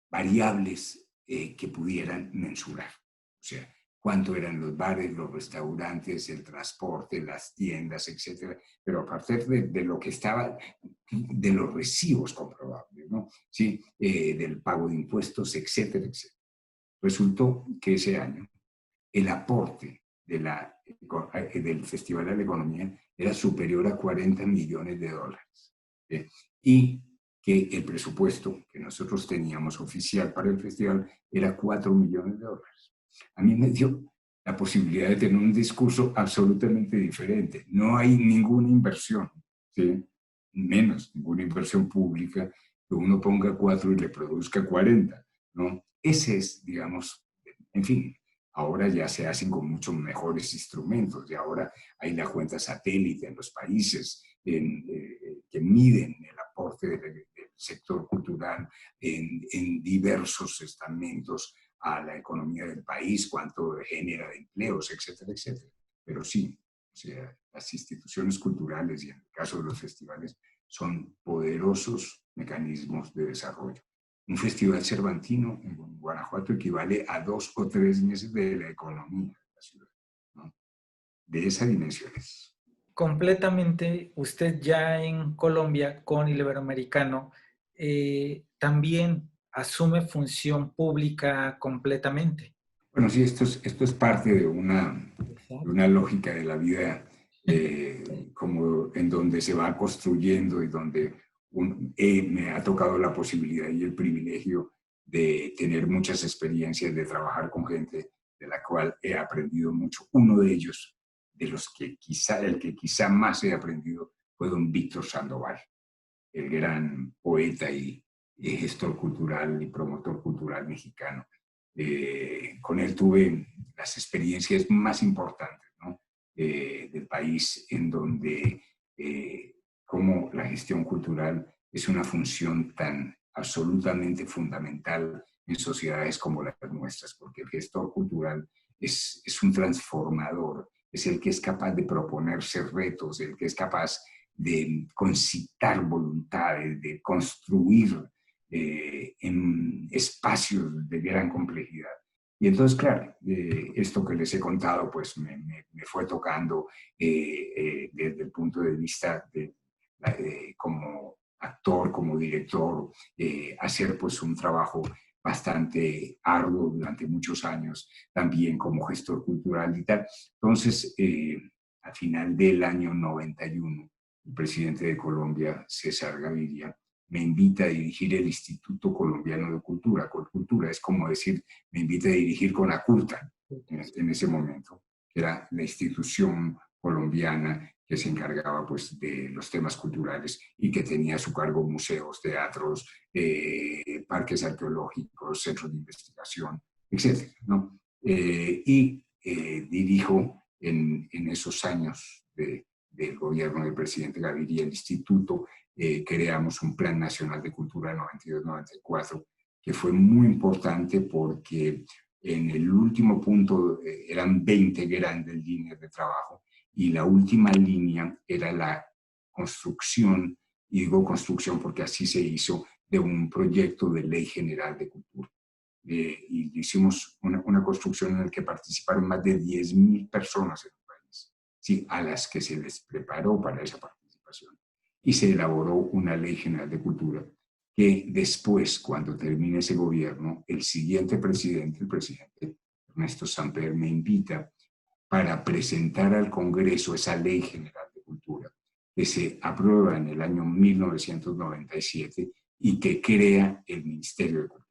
variables que pudieran mensurar. O sea, cuánto eran los bares, los restaurantes, el transporte, las tiendas, etcétera, pero a partir de lo que estaba, de los recibos comprobables, ¿no? ¿Sí? Del pago de impuestos, etcétera, etcétera. Resultó que ese año el aporte del Festival de la Economía era superior a $40 millones. Y que el presupuesto que nosotros teníamos oficial para el festival era $4 millones. A mí me dio la posibilidad de tener un discurso absolutamente diferente. No hay ninguna inversión, ¿sí? Menos ninguna inversión pública, que uno ponga 4 y le produzca 40, ¿no? Ese es, digamos, en fin, ahora ya se hacen con muchos mejores instrumentos, y ahora hay la cuenta satélite en los países que miden el aporte del sector cultural en diversos estamentos a la economía del país, cuánto genera de empleos, etcétera, etcétera. Pero sí, o sea, las instituciones culturales y en el caso de los festivales son poderosos mecanismos de desarrollo. Un festival cervantino en Guanajuato equivale a 2 o 3 meses de la economía de la ciudad, ¿no? De esa dimensión es. Completamente, usted ya en Colombia con el Iberoamericano también asume función pública completamente. Bueno, sí, esto es parte de Exacto. una lógica de la vida como en donde se va construyendo y donde me ha tocado la posibilidad y el privilegio de tener muchas experiencias, de trabajar con gente de la cual he aprendido mucho. Uno de ellos, de los que el que quizá más he aprendido, fue don Víctor Sandoval, el gran poeta y gestor cultural y promotor cultural mexicano. Con él tuve las experiencias más importantes, ¿no? Del país, en donde como la gestión cultural es una función tan absolutamente fundamental en sociedades como las nuestras, porque el gestor cultural es un transformador, es el que es capaz de proponerse retos, el que es capaz de concitar voluntades, de construir en espacios de gran complejidad. Y entonces, claro, esto que les he contado, pues me fue tocando desde el punto de vista de como actor, como director, hacer pues un trabajo bastante arduo durante muchos años, también como gestor cultural y tal. Entonces, al final del año 91, el presidente de Colombia, César Gaviria, me invita a dirigir el Instituto Colombiano de Cultura. Colcultura es como decir, me invita a dirigir con la CULTA en ese momento, que era la institución colombiana que se encargaba pues de los temas culturales y que tenía a su cargo museos, teatros, parques arqueológicos, centros de investigación, etcétera, ¿no? Dirijo en esos años del gobierno del presidente Gaviria el instituto. Creamos un Plan Nacional de Cultura 92-94, que fue muy importante porque en el último punto eran 20 grandes líneas de trabajo y la última línea era la construcción, y digo construcción porque así se hizo, de un proyecto de ley general de cultura. Y hicimos una construcción en la que participaron más de 10.000 personas en el país, ¿sí? A las que se les preparó para esa participación. Y se elaboró una ley general de cultura que después, cuando termine ese gobierno, el siguiente presidente, el presidente Ernesto Samper, me invita para presentar al Congreso esa ley general de cultura que se aprueba en el año 1997 y que crea el Ministerio de Cultura.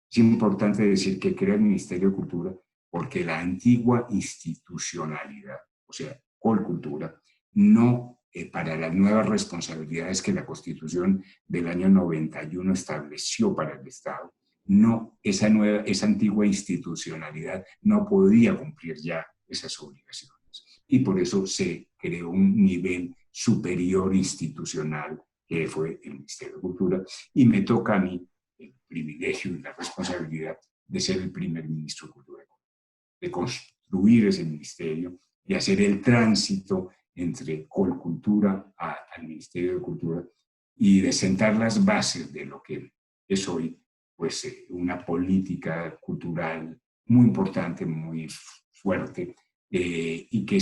Es importante decir que crea el Ministerio de Cultura porque la antigua institucionalidad, o sea, Colcultura, no para las nuevas responsabilidades que la Constitución del año 91 estableció para el Estado, no, esa antigua institucionalidad no podía cumplir ya esas obligaciones. Y por eso se creó un nivel superior institucional que fue el Ministerio de Cultura, y me toca a mí el privilegio y la responsabilidad de ser el primer ministro de Cultura, de construir ese ministerio y hacer el tránsito entre Colcultura al Ministerio de Cultura y de sentar las bases de lo que es hoy pues, una política cultural muy importante, muy fuerte, y que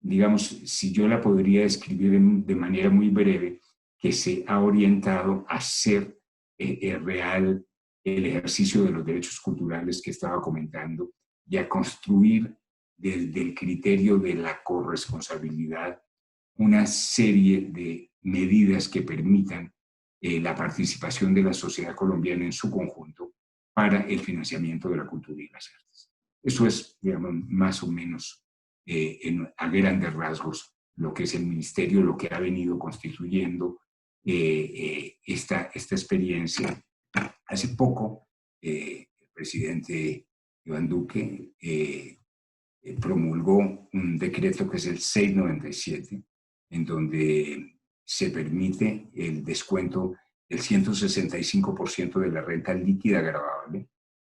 digamos, si yo la podría describir de manera muy breve, que se ha orientado a ser real el ejercicio de los derechos culturales que estaba comentando y a construir desde el criterio de la corresponsabilidad una serie de medidas que permitan la participación de la sociedad colombiana en su conjunto para el financiamiento de la cultura y las artes. Eso es, digamos, más o menos a grandes rasgos lo que es el ministerio, lo que ha venido constituyendo esta experiencia. Hace poco, el presidente Iván Duque promulgó un decreto que es el 697, en donde se permite el descuento el 165% de la renta líquida gravable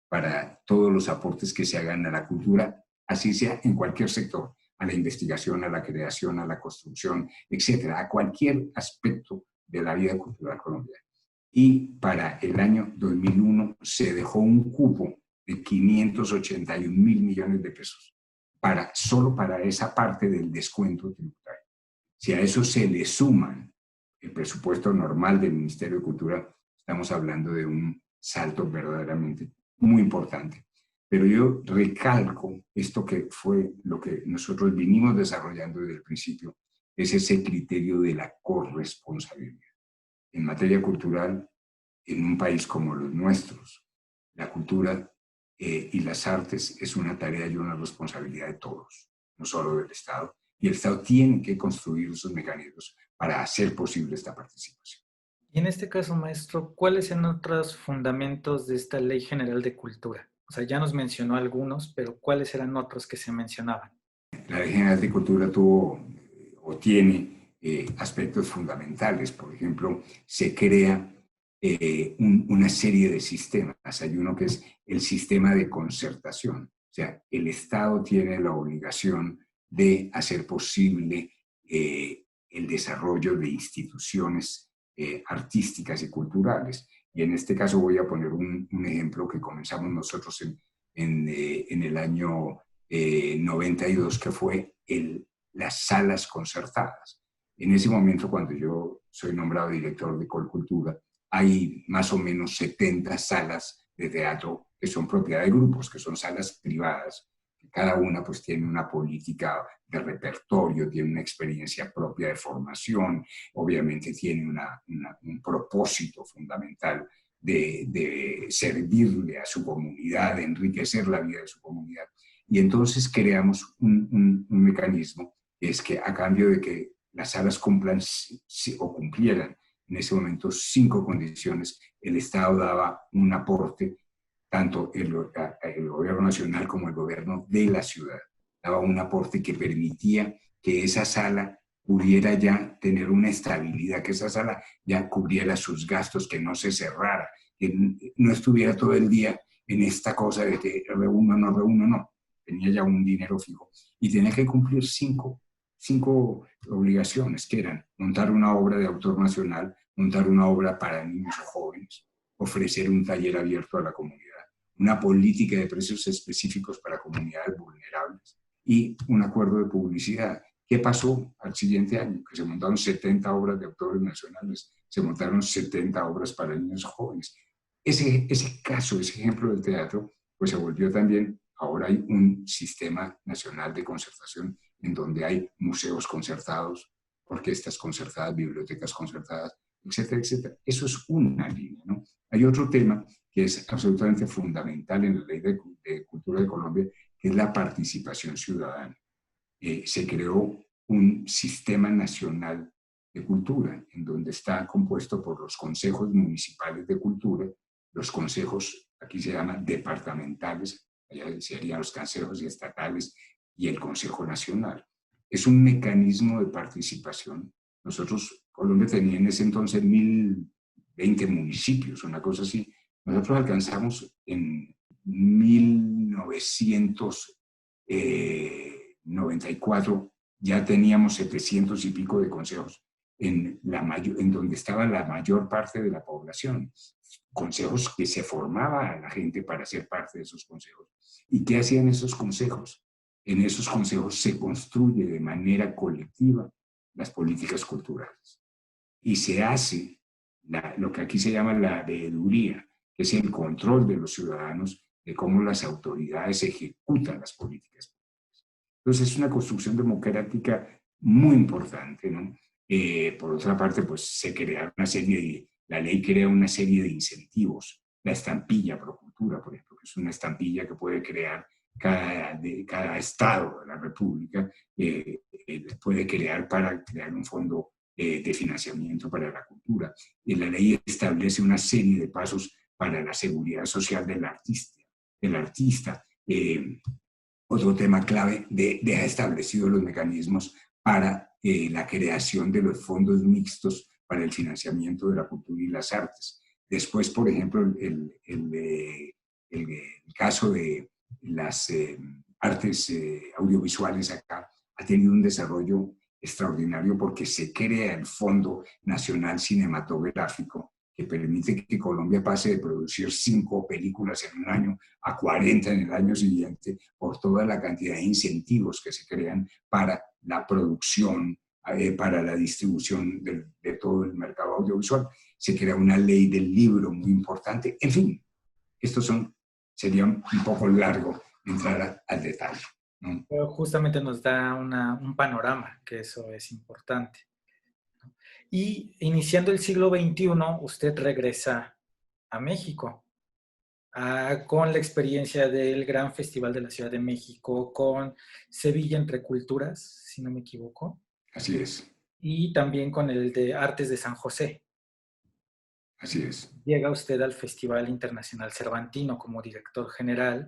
para todos los aportes que se hagan a la cultura, así sea en cualquier sector, a la investigación, a la creación, a la construcción, etcétera, a cualquier aspecto de la vida cultural colombiana. Y para el año 2001 se dejó un cupo de 581 mil millones de pesos solo para esa parte del descuento tributario. Si a eso se le suman el presupuesto normal del Ministerio de Cultura, estamos hablando de un salto verdaderamente muy importante. Pero yo recalco esto que fue lo que nosotros vinimos desarrollando desde el principio, es ese criterio de la corresponsabilidad. En materia cultural, en un país como los nuestros, la cultura y las artes es una tarea y una responsabilidad de todos, no solo del Estado. Y el Estado tiene que construir esos mecanismos para hacer posible esta participación. Y en este caso, maestro, ¿cuáles son otros fundamentos de esta Ley General de Cultura? O sea, ya nos mencionó algunos, pero ¿cuáles eran otros que se mencionaban? La Ley General de Cultura tuvo o tiene aspectos fundamentales. Por ejemplo, se crea una serie de sistemas. Hay uno que es el sistema de concertación. O sea, el Estado tiene la obligación de hacer posible el desarrollo de instituciones artísticas y culturales. Y en este caso voy a poner un ejemplo que comenzamos nosotros en el año 92, que fue las salas concertadas. En ese momento, cuando yo soy nombrado director de Colcultura, hay más o menos 70 salas de teatro que son propiedad de grupos, que son salas privadas. Cada una pues tiene una política de repertorio, tiene una experiencia propia de formación, obviamente tiene un propósito fundamental de servirle a su comunidad, de enriquecer la vida de su comunidad. Y entonces creamos un mecanismo, que es que a cambio de que las salas cumplan o cumplieran en ese momento 5 condiciones, el Estado daba un aporte, tanto el gobierno nacional como el gobierno de la ciudad, daba un aporte que permitía que esa sala pudiera ya tener una estabilidad, que esa sala ya cubriera sus gastos, que no se cerrara, que no estuviera todo el día en esta cosa de que reúno, no. Tenía ya un dinero fijo y tenía que cumplir cinco obligaciones, que eran montar una obra de autor nacional, montar una obra para niños o jóvenes, ofrecer un taller abierto a la comunidad, una política de precios específicos para comunidades vulnerables y un acuerdo de publicidad. ¿Qué pasó al siguiente año? Que se montaron 70 obras de autores nacionales, se montaron 70 obras para niños o jóvenes. Ese caso, ese ejemplo del teatro, pues se volvió también, ahora hay un sistema nacional de concertación en donde hay museos concertados, orquestas concertadas, bibliotecas concertadas, etcétera, etcétera. Eso es una línea, ¿no? Hay otro tema que es absolutamente fundamental en la Ley de Cultura de Colombia, que es la participación ciudadana. Se creó un sistema nacional de cultura, en donde está compuesto por los consejos municipales de cultura, los consejos, aquí se llaman departamentales, allá serían los consejos estatales y el Consejo Nacional. Es un mecanismo de participación. Nosotros, Colombia tenía en ese entonces 1020 municipios, una cosa así. Nosotros alcanzamos en 1994, ya teníamos 700 y pico de consejos en donde estaba la mayor parte de la población. Consejos que se formaba a la gente para ser parte de esos consejos. ¿Y qué hacían esos consejos? En esos consejos se construye de manera colectiva las políticas culturales. Y se hace lo que aquí se llama la veeduría, que es el control de los ciudadanos de cómo las autoridades ejecutan las políticas públicas. Entonces es una construcción democrática muy importante, ¿no? Por otra parte, pues se crea la ley crea una serie de incentivos. La estampilla Procultura, por ejemplo, que es una estampilla que puede crear cada estado de la República, puede crear para crear un fondo de financiamiento para la cultura. Y la ley establece una serie de pasos para la seguridad social del artista. Otro tema clave, deja establecidos los mecanismos para la creación de los fondos mixtos para el financiamiento de la cultura y las artes. Después, por ejemplo, el caso de las artes audiovisuales acá ha tenido un desarrollo extraordinario porque se crea el Fondo Nacional Cinematográfico que permite que Colombia pase de producir 5 películas en un año a 40 en el año siguiente por toda la cantidad de incentivos que se crean para la producción, para la distribución de todo el mercado audiovisual. Se crea una ley del libro muy importante. En fin, sería un poco largo entrar al detalle, ¿no? Pero justamente nos da un panorama, que eso es importante. Y iniciando el siglo XXI, usted regresa a México, con la experiencia del Gran Festival de la Ciudad de México, con Sevilla entre Culturas, si no me equivoco. Así es. Y también con el de Artes de San José. Así es. Llega usted al Festival Internacional Cervantino como director general.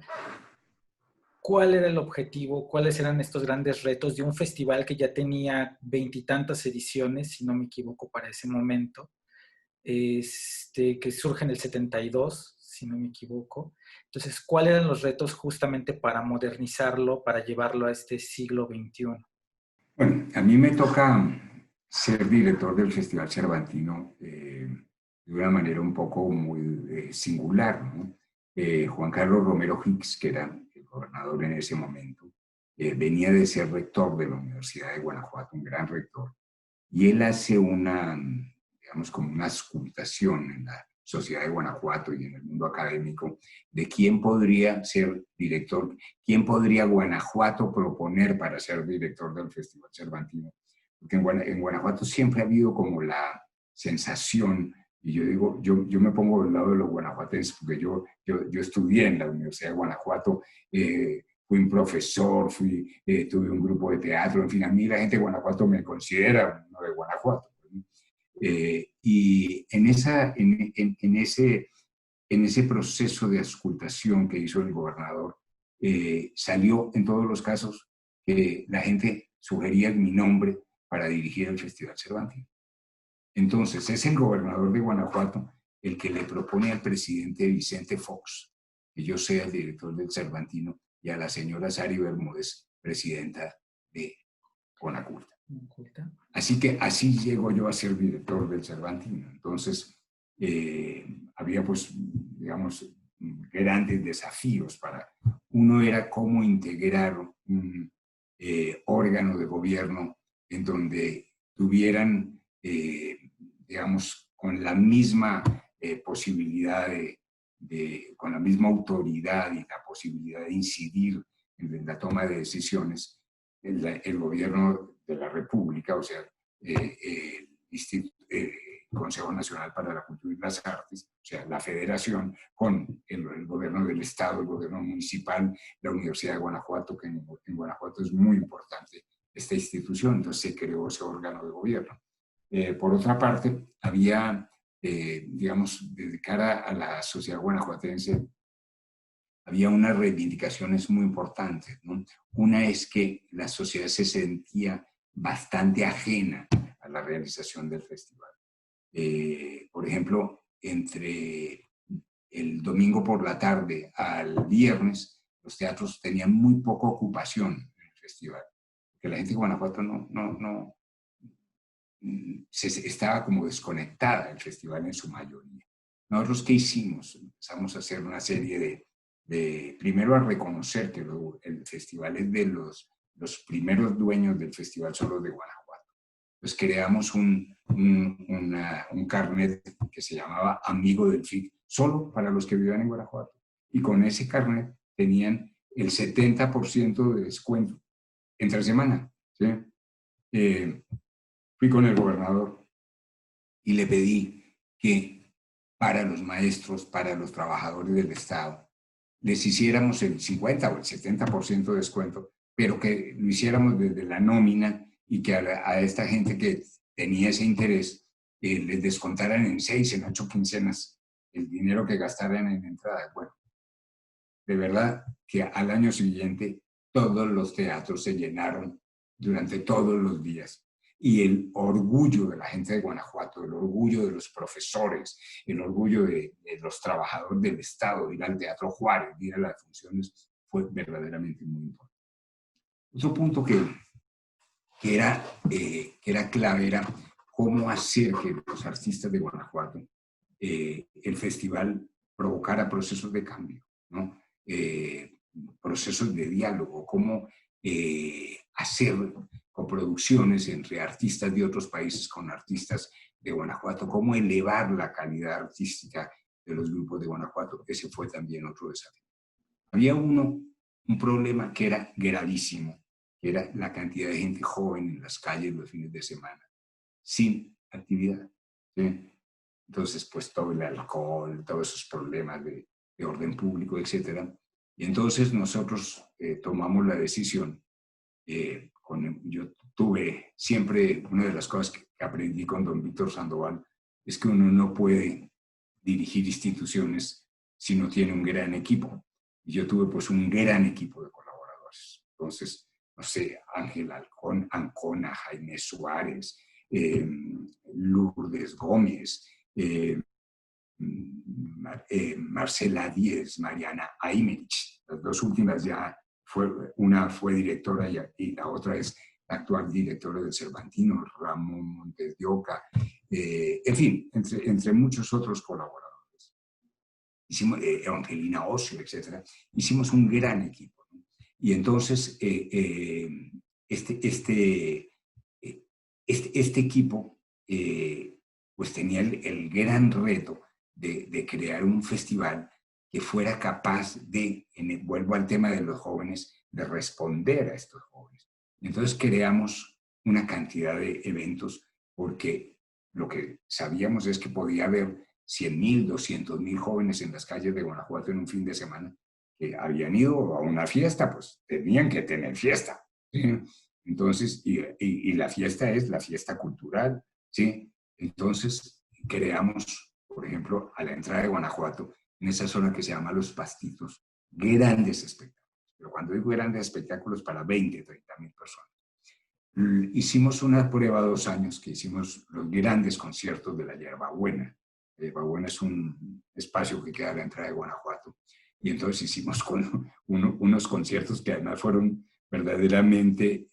¿Cuál era el objetivo? ¿Cuáles eran estos grandes retos de un festival que ya tenía 20 y tantas ediciones, si no me equivoco, para ese momento? Que surge en el 72, si no me equivoco. Entonces, ¿cuáles eran los retos justamente para modernizarlo, para llevarlo a este siglo XXI? Bueno, a mí me toca ser director del Festival Cervantino de una manera un poco muy singular, ¿no? Juan Carlos Romero Hicks, que era el gobernador en ese momento, venía de ser rector de la Universidad de Guanajuato, un gran rector, y él hace digamos, como una auscultación en la sociedad de Guanajuato y en el mundo académico de quién podría ser director, quién podría Guanajuato proponer para ser director del Festival Cervantino. Porque en Guanajuato siempre ha habido como la sensación, y yo digo, yo me pongo del lado de los guanajuatenses, porque yo estudié en la Universidad de Guanajuato, fui un profesor, tuve un grupo de teatro, en fin, a mí la gente de Guanajuato me considera uno de Guanajuato. Y en ese proceso de auscultación que hizo el gobernador, salió en todos los casos que la gente sugería mi nombre para dirigir el Festival Cervantino. Entonces, es el gobernador de Guanajuato el que le propone al presidente Vicente Fox que yo sea el director del Cervantino y a la señora Sari Bermúdez, presidenta de Conaculta. Así que así llego yo a ser director del Cervantino. Entonces, había pues, digamos, grandes desafíos uno era cómo integrar un órgano de gobierno en donde tuvieran, digamos, con la misma posibilidad con la misma autoridad y la posibilidad de incidir en la toma de decisiones, el gobierno de la República, o sea, el Consejo Nacional para la Cultura y las Artes, o sea, la Federación, con el gobierno del Estado, el gobierno municipal, la Universidad de Guanajuato, que en Guanajuato es muy importante esta institución, entonces se creó ese órgano de gobierno. Por otra parte, había, digamos, de cara a la sociedad guanajuatense, había unas reivindicaciones muy importantes, ¿no? Una es que la sociedad se sentía bastante ajena a la realización del festival. Por ejemplo, entre el domingo por la tarde al viernes, los teatros tenían muy poca ocupación en el festival, porque la gente de Guanajuato estaba como desconectada del festival en su mayoría. Nosotros, ¿qué hicimos? Empezamos a hacer una serie primero a reconocer que el festival es de los primeros dueños del festival son los de Guanajuato. Entonces creamos un carnet que se llamaba Amigo del FIC, solo para los que vivían en Guanajuato. Y con ese carnet tenían el 70% de descuento entre semana, ¿sí? Fui con el gobernador y le pedí que para los maestros, para los trabajadores del Estado, les hiciéramos el 50 o el 70% de descuento, pero que lo hiciéramos desde la nómina y que a esta gente que tenía ese interés les descontaran en 6, en 8 quincenas el dinero que gastaran en entrada. Bueno, de verdad que al año siguiente todos los teatros se llenaron durante todos los días. y el orgullo de la gente de Guanajuato, el orgullo de los profesores, el orgullo de los trabajadores del Estado, de ir al Teatro Juárez, de ir a las funciones, fue verdaderamente muy importante. Otro punto que era clave era cómo hacer que los artistas de Guanajuato, el festival provocara procesos de cambio, ¿no? Procesos de diálogo, cómo hacer coproducciones entre artistas de otros países con artistas de Guanajuato, cómo elevar la calidad artística de los grupos de Guanajuato. Ese fue también otro desafío. Había un problema que era gravísimo, que era la cantidad de gente joven en las calles los fines de semana, sin actividad, ¿sí? Entonces, pues todo el alcohol, todos esos problemas de orden público, etcétera. Y entonces nosotros tomamos la decisión, yo tuve siempre, una de las cosas que aprendí con don Víctor Sandoval, es que uno no puede dirigir instituciones si no tiene un gran equipo. Y yo tuve pues un gran equipo de colaboradores. Entonces, no sé, Ángel Ancona, Jaime Suárez, Lourdes Gómez, Marcela Díez, Mariana Aymerich. Las dos últimas ya, una fue directora y la otra es la actual directora del Cervantino, Ramón Montes de Oca. En fin, entre muchos otros colaboradores. Hicimos, Evangelina Ocio, etc. Hicimos un gran equipo, ¿no? Y entonces este equipo pues tenía el gran reto de crear un festival que fuera capaz de, vuelvo al tema de los jóvenes, de responder a estos jóvenes. Entonces creamos una cantidad de eventos porque lo que sabíamos es que podía haber 100.000, 200.000 jóvenes en las calles de Guanajuato en un fin de semana que habían ido a una fiesta, pues tenían que tener fiesta, ¿sí? Entonces, y la fiesta es la fiesta cultural, ¿sí? Entonces, creamos, por ejemplo, a la entrada de Guanajuato, en esa zona que se llama Los Pastitos, grandes espectáculos. Pero cuando digo grandes espectáculos, para 20, 30.000 personas. Hicimos una prueba 2 años que hicimos los grandes conciertos de la Hierbabuena. La Hierbabuena es un espacio que queda a la entrada de Guanajuato. Y entonces hicimos unos conciertos que además fueron verdaderamente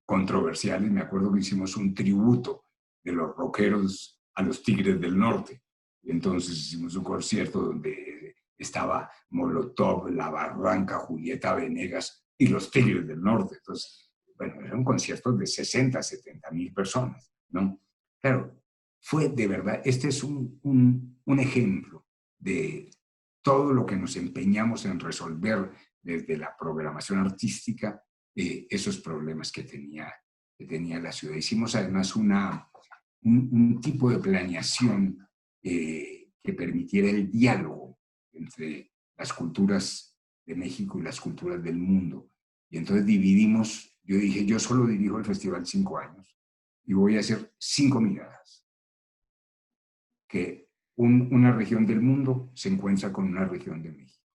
controversiales. Me acuerdo que hicimos un tributo de los rockeros a los Tigres del Norte. Y entonces hicimos un concierto donde estaba Molotov, La Barranca, Julieta Venegas y los Tigres del Norte. Entonces, bueno, eran conciertos de 60, 70.000 personas, ¿no? Claro, fue de verdad, este es un ejemplo de todo lo que nos empeñamos en resolver desde la programación artística, esos problemas que tenía la ciudad. Hicimos además un tipo de planeación que permitiera el diálogo entre las culturas de México y las culturas del mundo. Y entonces dividimos, yo dije, yo solo dirijo el festival 5 años y voy a hacer 5 miradas. Que una región del mundo se encuentra con una región de México.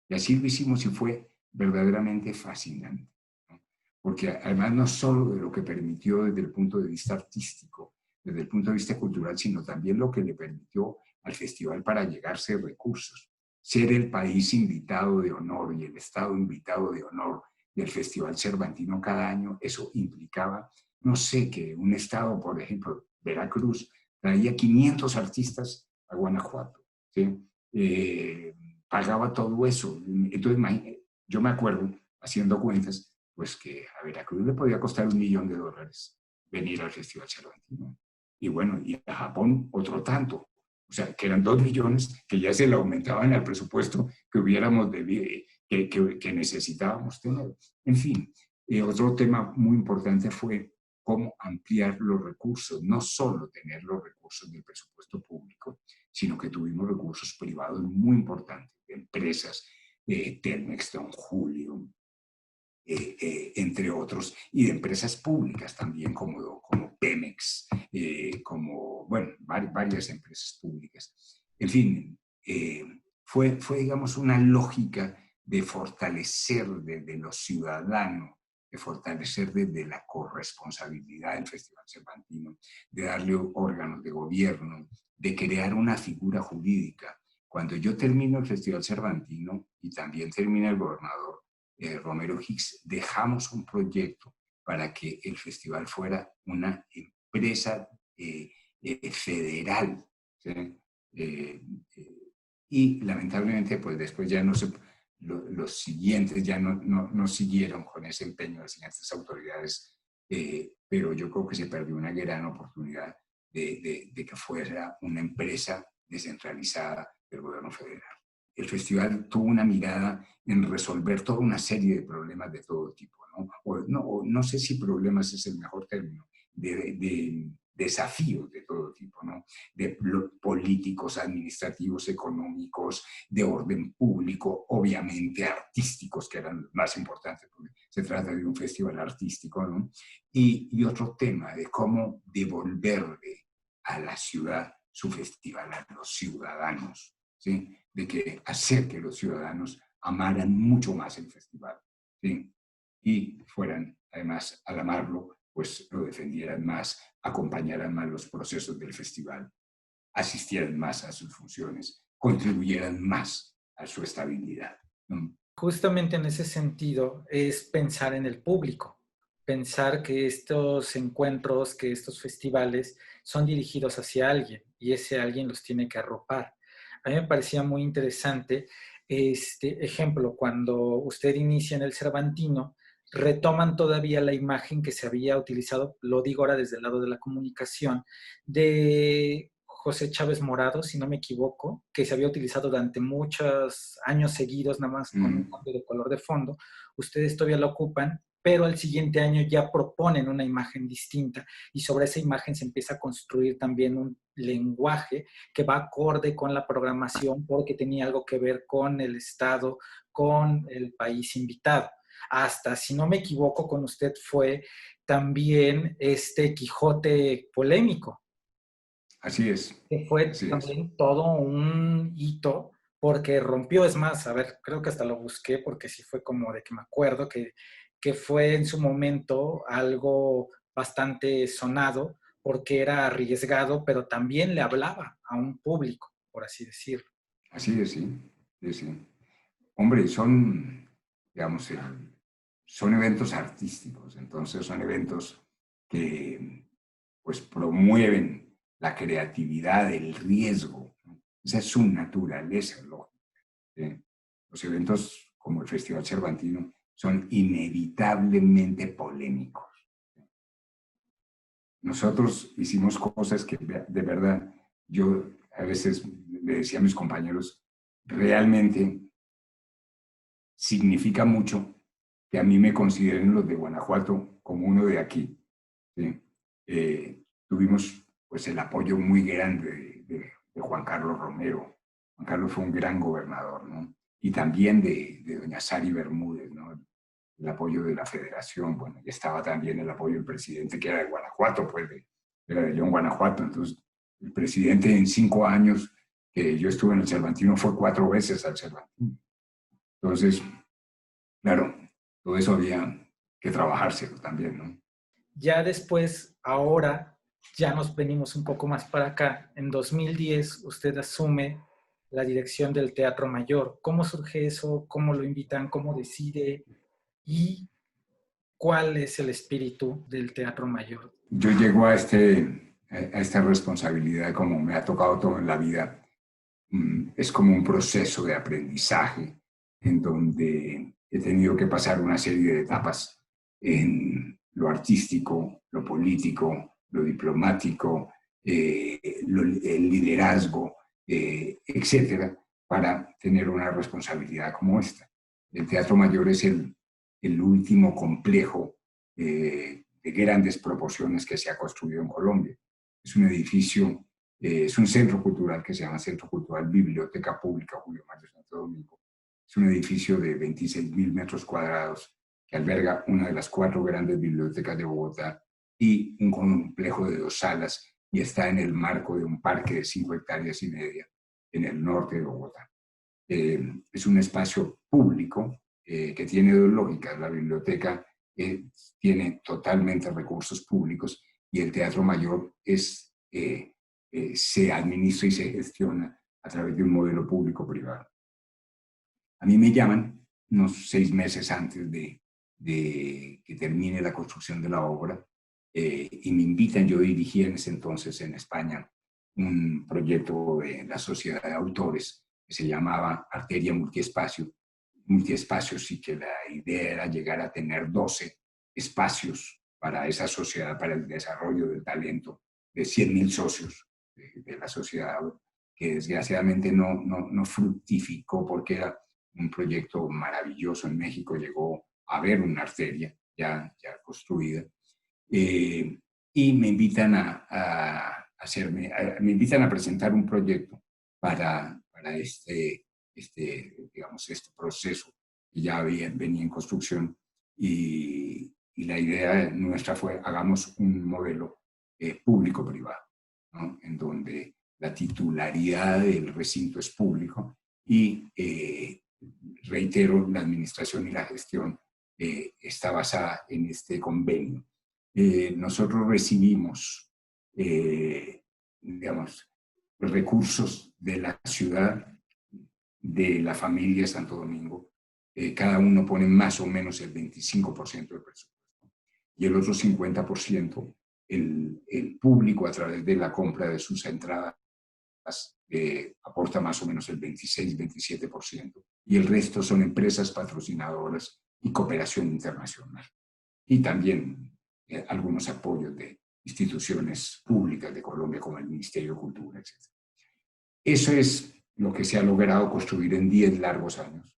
Y así lo hicimos y fue verdaderamente fascinante, ¿no? Porque además no solo de lo que permitió desde el punto de vista artístico, desde el punto de vista cultural, sino también lo que le permitió al festival para llegarse recursos. Ser el país invitado de honor y el estado invitado de honor del Festival Cervantino cada año, eso implicaba, no sé, que un estado, por ejemplo, Veracruz, traía 500 artistas a Guanajuato, ¿sí? Pagaba todo eso. Entonces, yo me acuerdo, haciendo cuentas, pues que a Veracruz le podía costar $1.000.000 venir al Festival Cervantino. Y bueno, y a Japón otro tanto. O sea, que eran 2 millones que ya se le aumentaban al presupuesto que hubiéramos que necesitábamos tener. En fin, otro tema muy importante fue cómo ampliar los recursos, no solo tener los recursos del presupuesto público, sino que tuvimos recursos privados muy importantes, de empresas, Telmex, Don Julio, entre otros, y de empresas públicas también, como Pemex, como, bueno, varias empresas públicas. En fin, fue, digamos, una lógica de fortalecer desde lo ciudadano de fortalecer desde la corresponsabilidad del Festival Cervantino, de darle órganos de gobierno, de crear una figura jurídica. Cuando yo termino el Festival Cervantino y también termina el gobernador Romero Hicks, dejamos un proyecto para que el festival fuera una empresa federal, ¿sí? Y lamentablemente, pues después ya no se, los siguientes ya no siguieron con ese empeño, las siguientes autoridades, pero yo creo que se perdió una gran oportunidad de que fuera una empresa descentralizada del gobierno federal. El festival tuvo una mirada en resolver toda una serie de problemas de todo tipo, ¿no? No sé si problemas es el mejor término, de desafíos de todo tipo, ¿no? De políticos, administrativos, económicos, de orden público, obviamente artísticos, que eran los más importantes, porque se trata de un festival artístico, ¿no? Y otro tema de cómo devolverle a la ciudad su festival, a los ciudadanos, ¿sí? De que hacer que los ciudadanos amaran mucho más el festival, ¿sí? Y fueran, además, al amarlo, pues lo defendieran más, acompañaran más los procesos del festival, asistieran más a sus funciones, contribuyeran más a su estabilidad, ¿no? Justamente en ese sentido es pensar en el público, pensar que estos encuentros, que estos festivales son dirigidos hacia alguien y ese alguien los tiene que arropar. A mí me parecía muy interesante este ejemplo, cuando usted inicia en el Cervantino, retoman todavía la imagen que se había utilizado, lo digo ahora desde el lado de la comunicación, de José Chávez Morado, si no me equivoco, que se había utilizado durante muchos años seguidos, nada más con un cambio de color de fondo. Ustedes todavía lo ocupan, pero al siguiente año ya proponen una imagen distinta y sobre esa imagen se empieza a construir también un lenguaje que va acorde con la programación porque tenía algo que ver con el Estado, con el país invitado. Hasta, si no me equivoco, con usted fue también este Quijote polémico, Así es, que fue así es. también todo un hito, porque rompió, es más, a ver, creo que hasta lo busqué, porque sí fue como de que me acuerdo que fue en su momento algo bastante sonado, porque era arriesgado, pero también le hablaba a un público, por así decirlo. Así es, sí. Sí, sí. Hombre, son, digamos, son eventos artísticos, entonces son eventos que pues promueven la creatividad, el riesgo, ¿no? Esa es su naturaleza lógica, ¿sí? Los eventos como el Festival Cervantino son inevitablemente polémicos. Nosotros hicimos cosas que de verdad yo a veces le decía a mis compañeros, realmente significa mucho que a mí me consideren los de Guanajuato como uno de aquí, ¿sí? Tuvimos pues el apoyo muy grande de Juan Carlos Romero. Juan Carlos fue un gran gobernador, ¿no? Y también de doña Sari Bermúdez, ¿no? El apoyo de la federación, bueno, y estaba también el apoyo del presidente, que era de Guanajuato, pues, era de León, Guanajuato. Entonces, el presidente en 5 años que yo estuve en el Cervantino fue 4 veces al Cervantino. Entonces, claro, todo eso había que trabajárselo también, ¿no? Ya después, ahora, ya nos venimos un poco más para acá. En 2010, usted asume la dirección del Teatro Mayor. ¿Cómo surge eso? ¿Cómo lo invitan? ¿Cómo decide? ¿Y cuál es el espíritu del Teatro Mayor? Yo llego a esta responsabilidad como me ha tocado todo en la vida. Es como un proceso de aprendizaje en donde he tenido que pasar una serie de etapas en lo artístico, lo político, lo diplomático, el liderazgo, etcétera, para tener una responsabilidad como esta. El Teatro Mayor es el último complejo de grandes proporciones que se ha construido en Colombia. Es un edificio, es un centro cultural que se llama Centro Cultural Biblioteca Pública Julio Mario Santo Domingo. Es un edificio de 26.000 metros cuadrados que alberga una de las 4 grandes bibliotecas de Bogotá y un complejo de 2 salas y está en el marco de un parque de 5,5 hectáreas en el norte de Bogotá. Es un espacio público que tiene 2 lógicas. La biblioteca tiene totalmente recursos públicos y el Teatro Mayor se administra y se gestiona a través de un modelo público-privado. A mí me llaman unos 6 meses antes de que termine la construcción de la obra y me invitan. Yo dirigía en ese entonces en España un proyecto de la Sociedad de Autores que se llamaba Arteria Multiespacios, y que la idea era llegar a tener 12 espacios para esa sociedad, para el desarrollo del talento de 100.000 socios de la sociedad, que desgraciadamente no fructificó porque era un proyecto maravilloso. En México llegó a haber una arteria ya construida. Y me invitan me invitan a presentar un proyecto para este proceso que ya venía en construcción, y la idea nuestra fue: hagamos un modelo público-privado, ¿no? En donde la titularidad del recinto es público y, reitero, la administración y la gestión está basada en este convenio. Nosotros recibimos, recursos de la ciudad, de la familia Santo Domingo. Cada uno pone más o menos el 25% del presupuesto. Y el otro 50%, el público, a través de la compra de sus entradas, aporta más o menos el 26-27%. Y el resto son empresas patrocinadoras y cooperación internacional. Y también algunos apoyos de instituciones públicas de Colombia, como el Ministerio de Cultura, etc. Eso es lo que se ha logrado construir en 10 largos años.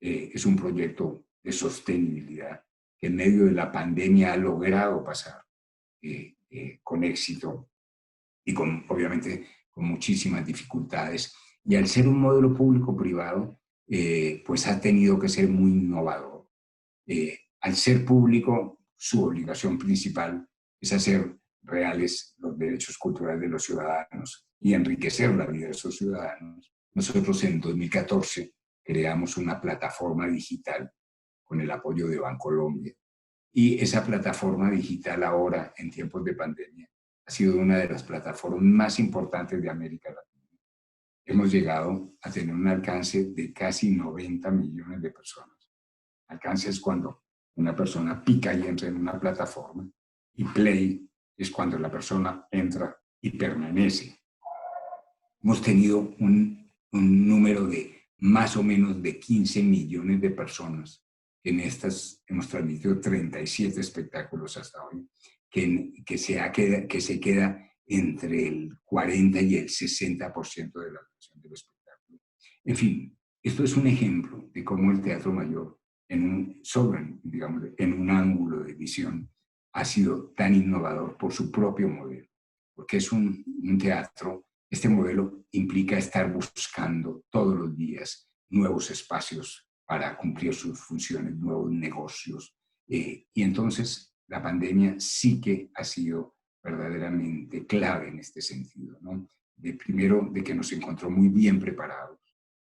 Es un proyecto de sostenibilidad que en medio de la pandemia ha logrado pasar con éxito y obviamente con muchísimas dificultades. Y al ser un modelo público-privado, pues ha tenido que ser muy innovador. Al ser público, su obligación principal es hacer reales los derechos culturales de los ciudadanos y enriquecer la vida de esos ciudadanos. Nosotros en 2014 creamos una plataforma digital con el apoyo de Bancolombia, y esa plataforma digital ahora, en tiempos de pandemia, ha sido una de las plataformas más importantes de América Latina. Hemos llegado a tener un alcance de casi 90 millones de personas. Alcance es cuando una persona pica y entra en una plataforma, y play es cuando la persona entra y permanece. Hemos tenido un número de más o menos de 15 millones de personas. En estas hemos transmitido 37 espectáculos hasta hoy, que se queda entre el 40 y el 60% de la duración del espectáculo. En fin, esto es un ejemplo de cómo el Teatro Mayor, en un ángulo de visión, ha sido tan innovador por su propio modelo, porque es un teatro. Este modelo implica estar buscando todos los días nuevos espacios para cumplir sus funciones, nuevos negocios. Y entonces la pandemia sí que ha sido verdaderamente clave en este sentido, ¿no? Primero, de que nos encontró muy bien preparados,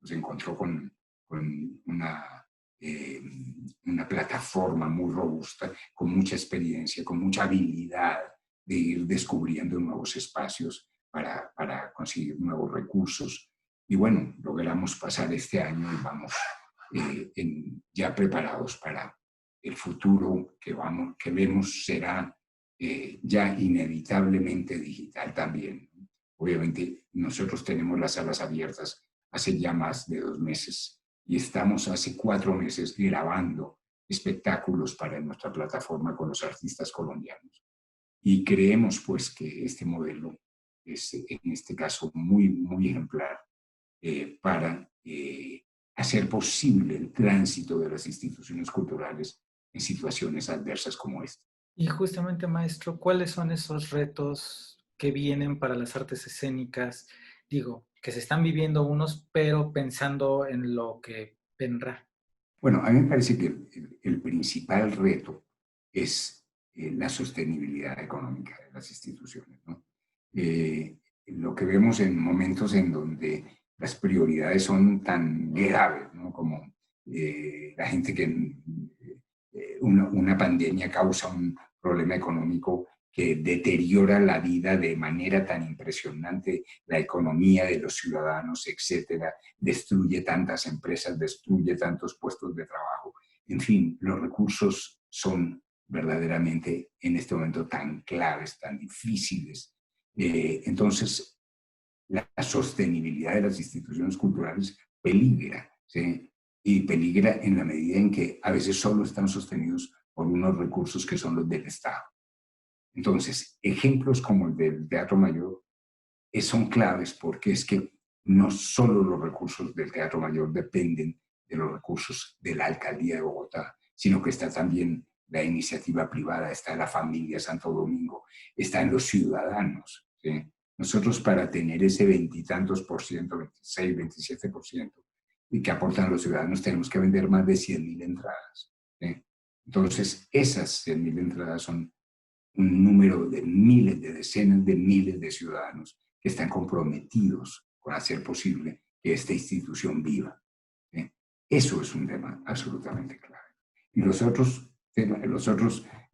nos encontró con una plataforma muy robusta, con mucha experiencia, con mucha habilidad de ir descubriendo nuevos espacios para conseguir nuevos recursos. Y bueno, logramos pasar este año y vamos ya preparados para el futuro que vemos será ya inevitablemente digital también. Obviamente nosotros tenemos las salas abiertas hace ya más de 2 meses y estamos hace 4 meses grabando espectáculos para nuestra plataforma con los artistas colombianos. Y creemos pues que este modelo es en este caso muy, muy ejemplar para hacer posible el tránsito de las instituciones culturales en situaciones adversas como esta. Y justamente, maestro, ¿cuáles son esos retos que vienen para las artes escénicas? Digo, que se están viviendo unos, pero pensando en lo que vendrá. Bueno, a mí me parece que el principal reto es la sostenibilidad económica de las instituciones, ¿no? Lo que vemos en momentos en donde las prioridades son tan graves, ¿no? Como la gente que una pandemia causa un problema económico que deteriora la vida de manera tan impresionante, la economía de los ciudadanos, etcétera, destruye tantas empresas, destruye tantos puestos de trabajo. En fin, los recursos son verdaderamente en este momento tan claves, tan difíciles. Entonces, la sostenibilidad de las instituciones culturales peligra, ¿sí? Y peligra en la medida en que a veces solo están sostenidos por unos recursos que son los del Estado. Entonces, ejemplos como el del Teatro Mayor son claves porque es que no solo los recursos del Teatro Mayor dependen de los recursos de la Alcaldía de Bogotá, sino que está también la iniciativa privada, está la familia Santo Domingo, están los ciudadanos, ¿sí? Nosotros para tener ese veintitantos por ciento, 26, 27%, y que aportan los ciudadanos, tenemos que vender más de 100.000 entradas, ¿sí? Entonces, esas 100.000 entradas son un número de miles, de decenas de miles de ciudadanos que están comprometidos con hacer posible que esta institución viva, ¿sí? Eso es un tema absolutamente clave. Y los otros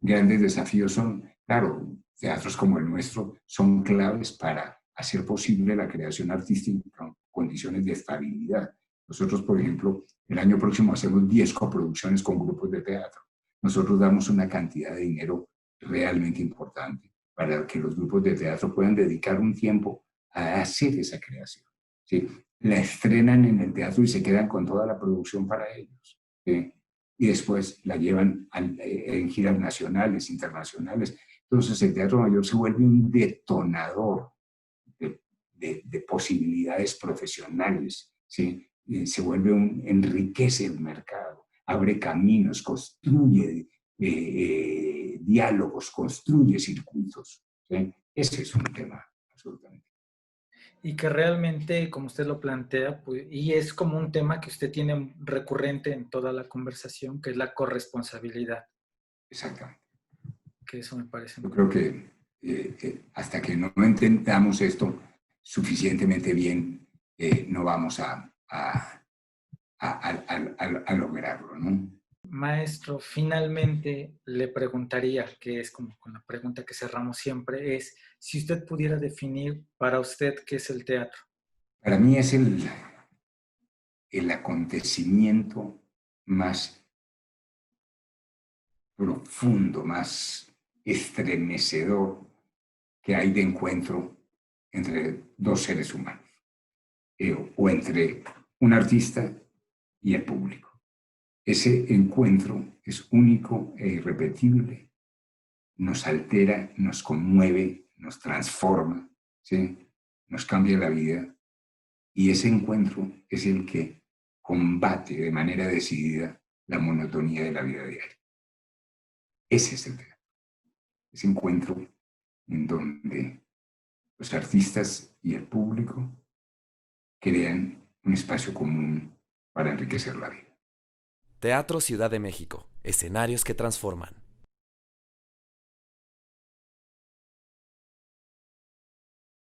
grandes desafíos son, claro, teatros como el nuestro son claves para hacer posible la creación artística con condiciones de estabilidad. Nosotros, por ejemplo, el año próximo hacemos 10 coproducciones con grupos de teatro. Nosotros damos una cantidad de dinero realmente importante para que los grupos de teatro puedan dedicar un tiempo a hacer esa creación, ¿sí? La estrenan en el teatro y se quedan con toda la producción para ellos, ¿sí? Y después la llevan en giras nacionales, internacionales. Entonces el Teatro Mayor se vuelve un detonador de posibilidades profesionales, ¿sí? Se vuelve enriquece el mercado, abre caminos, construye diálogos, construye circuitos, ¿sí? Ese es un tema absolutamente. Y que realmente, como usted lo plantea, pues, y es como un tema que usted tiene recurrente en toda la conversación, que es la corresponsabilidad. Exactamente. Que eso me parece. Yo creo que hasta que no entendamos esto suficientemente bien, no vamos a lograrlo, ¿no? Maestro, finalmente le preguntaría, que es como con la pregunta que cerramos siempre, es si usted pudiera definir para usted qué es el teatro. Para mí es el acontecimiento más profundo, más estremecedor que hay de encuentro entre dos seres humanos, o entre un artista y el público. Ese encuentro es único e irrepetible, nos altera, nos conmueve, nos transforma, ¿sí? Nos cambia la vida, y ese encuentro es el que combate de manera decidida la monotonía de la vida diaria. Ese es el teatro, ese encuentro en donde los artistas y el público crean un espacio común para enriquecer la vida. Teatro Ciudad de México, escenarios que transforman.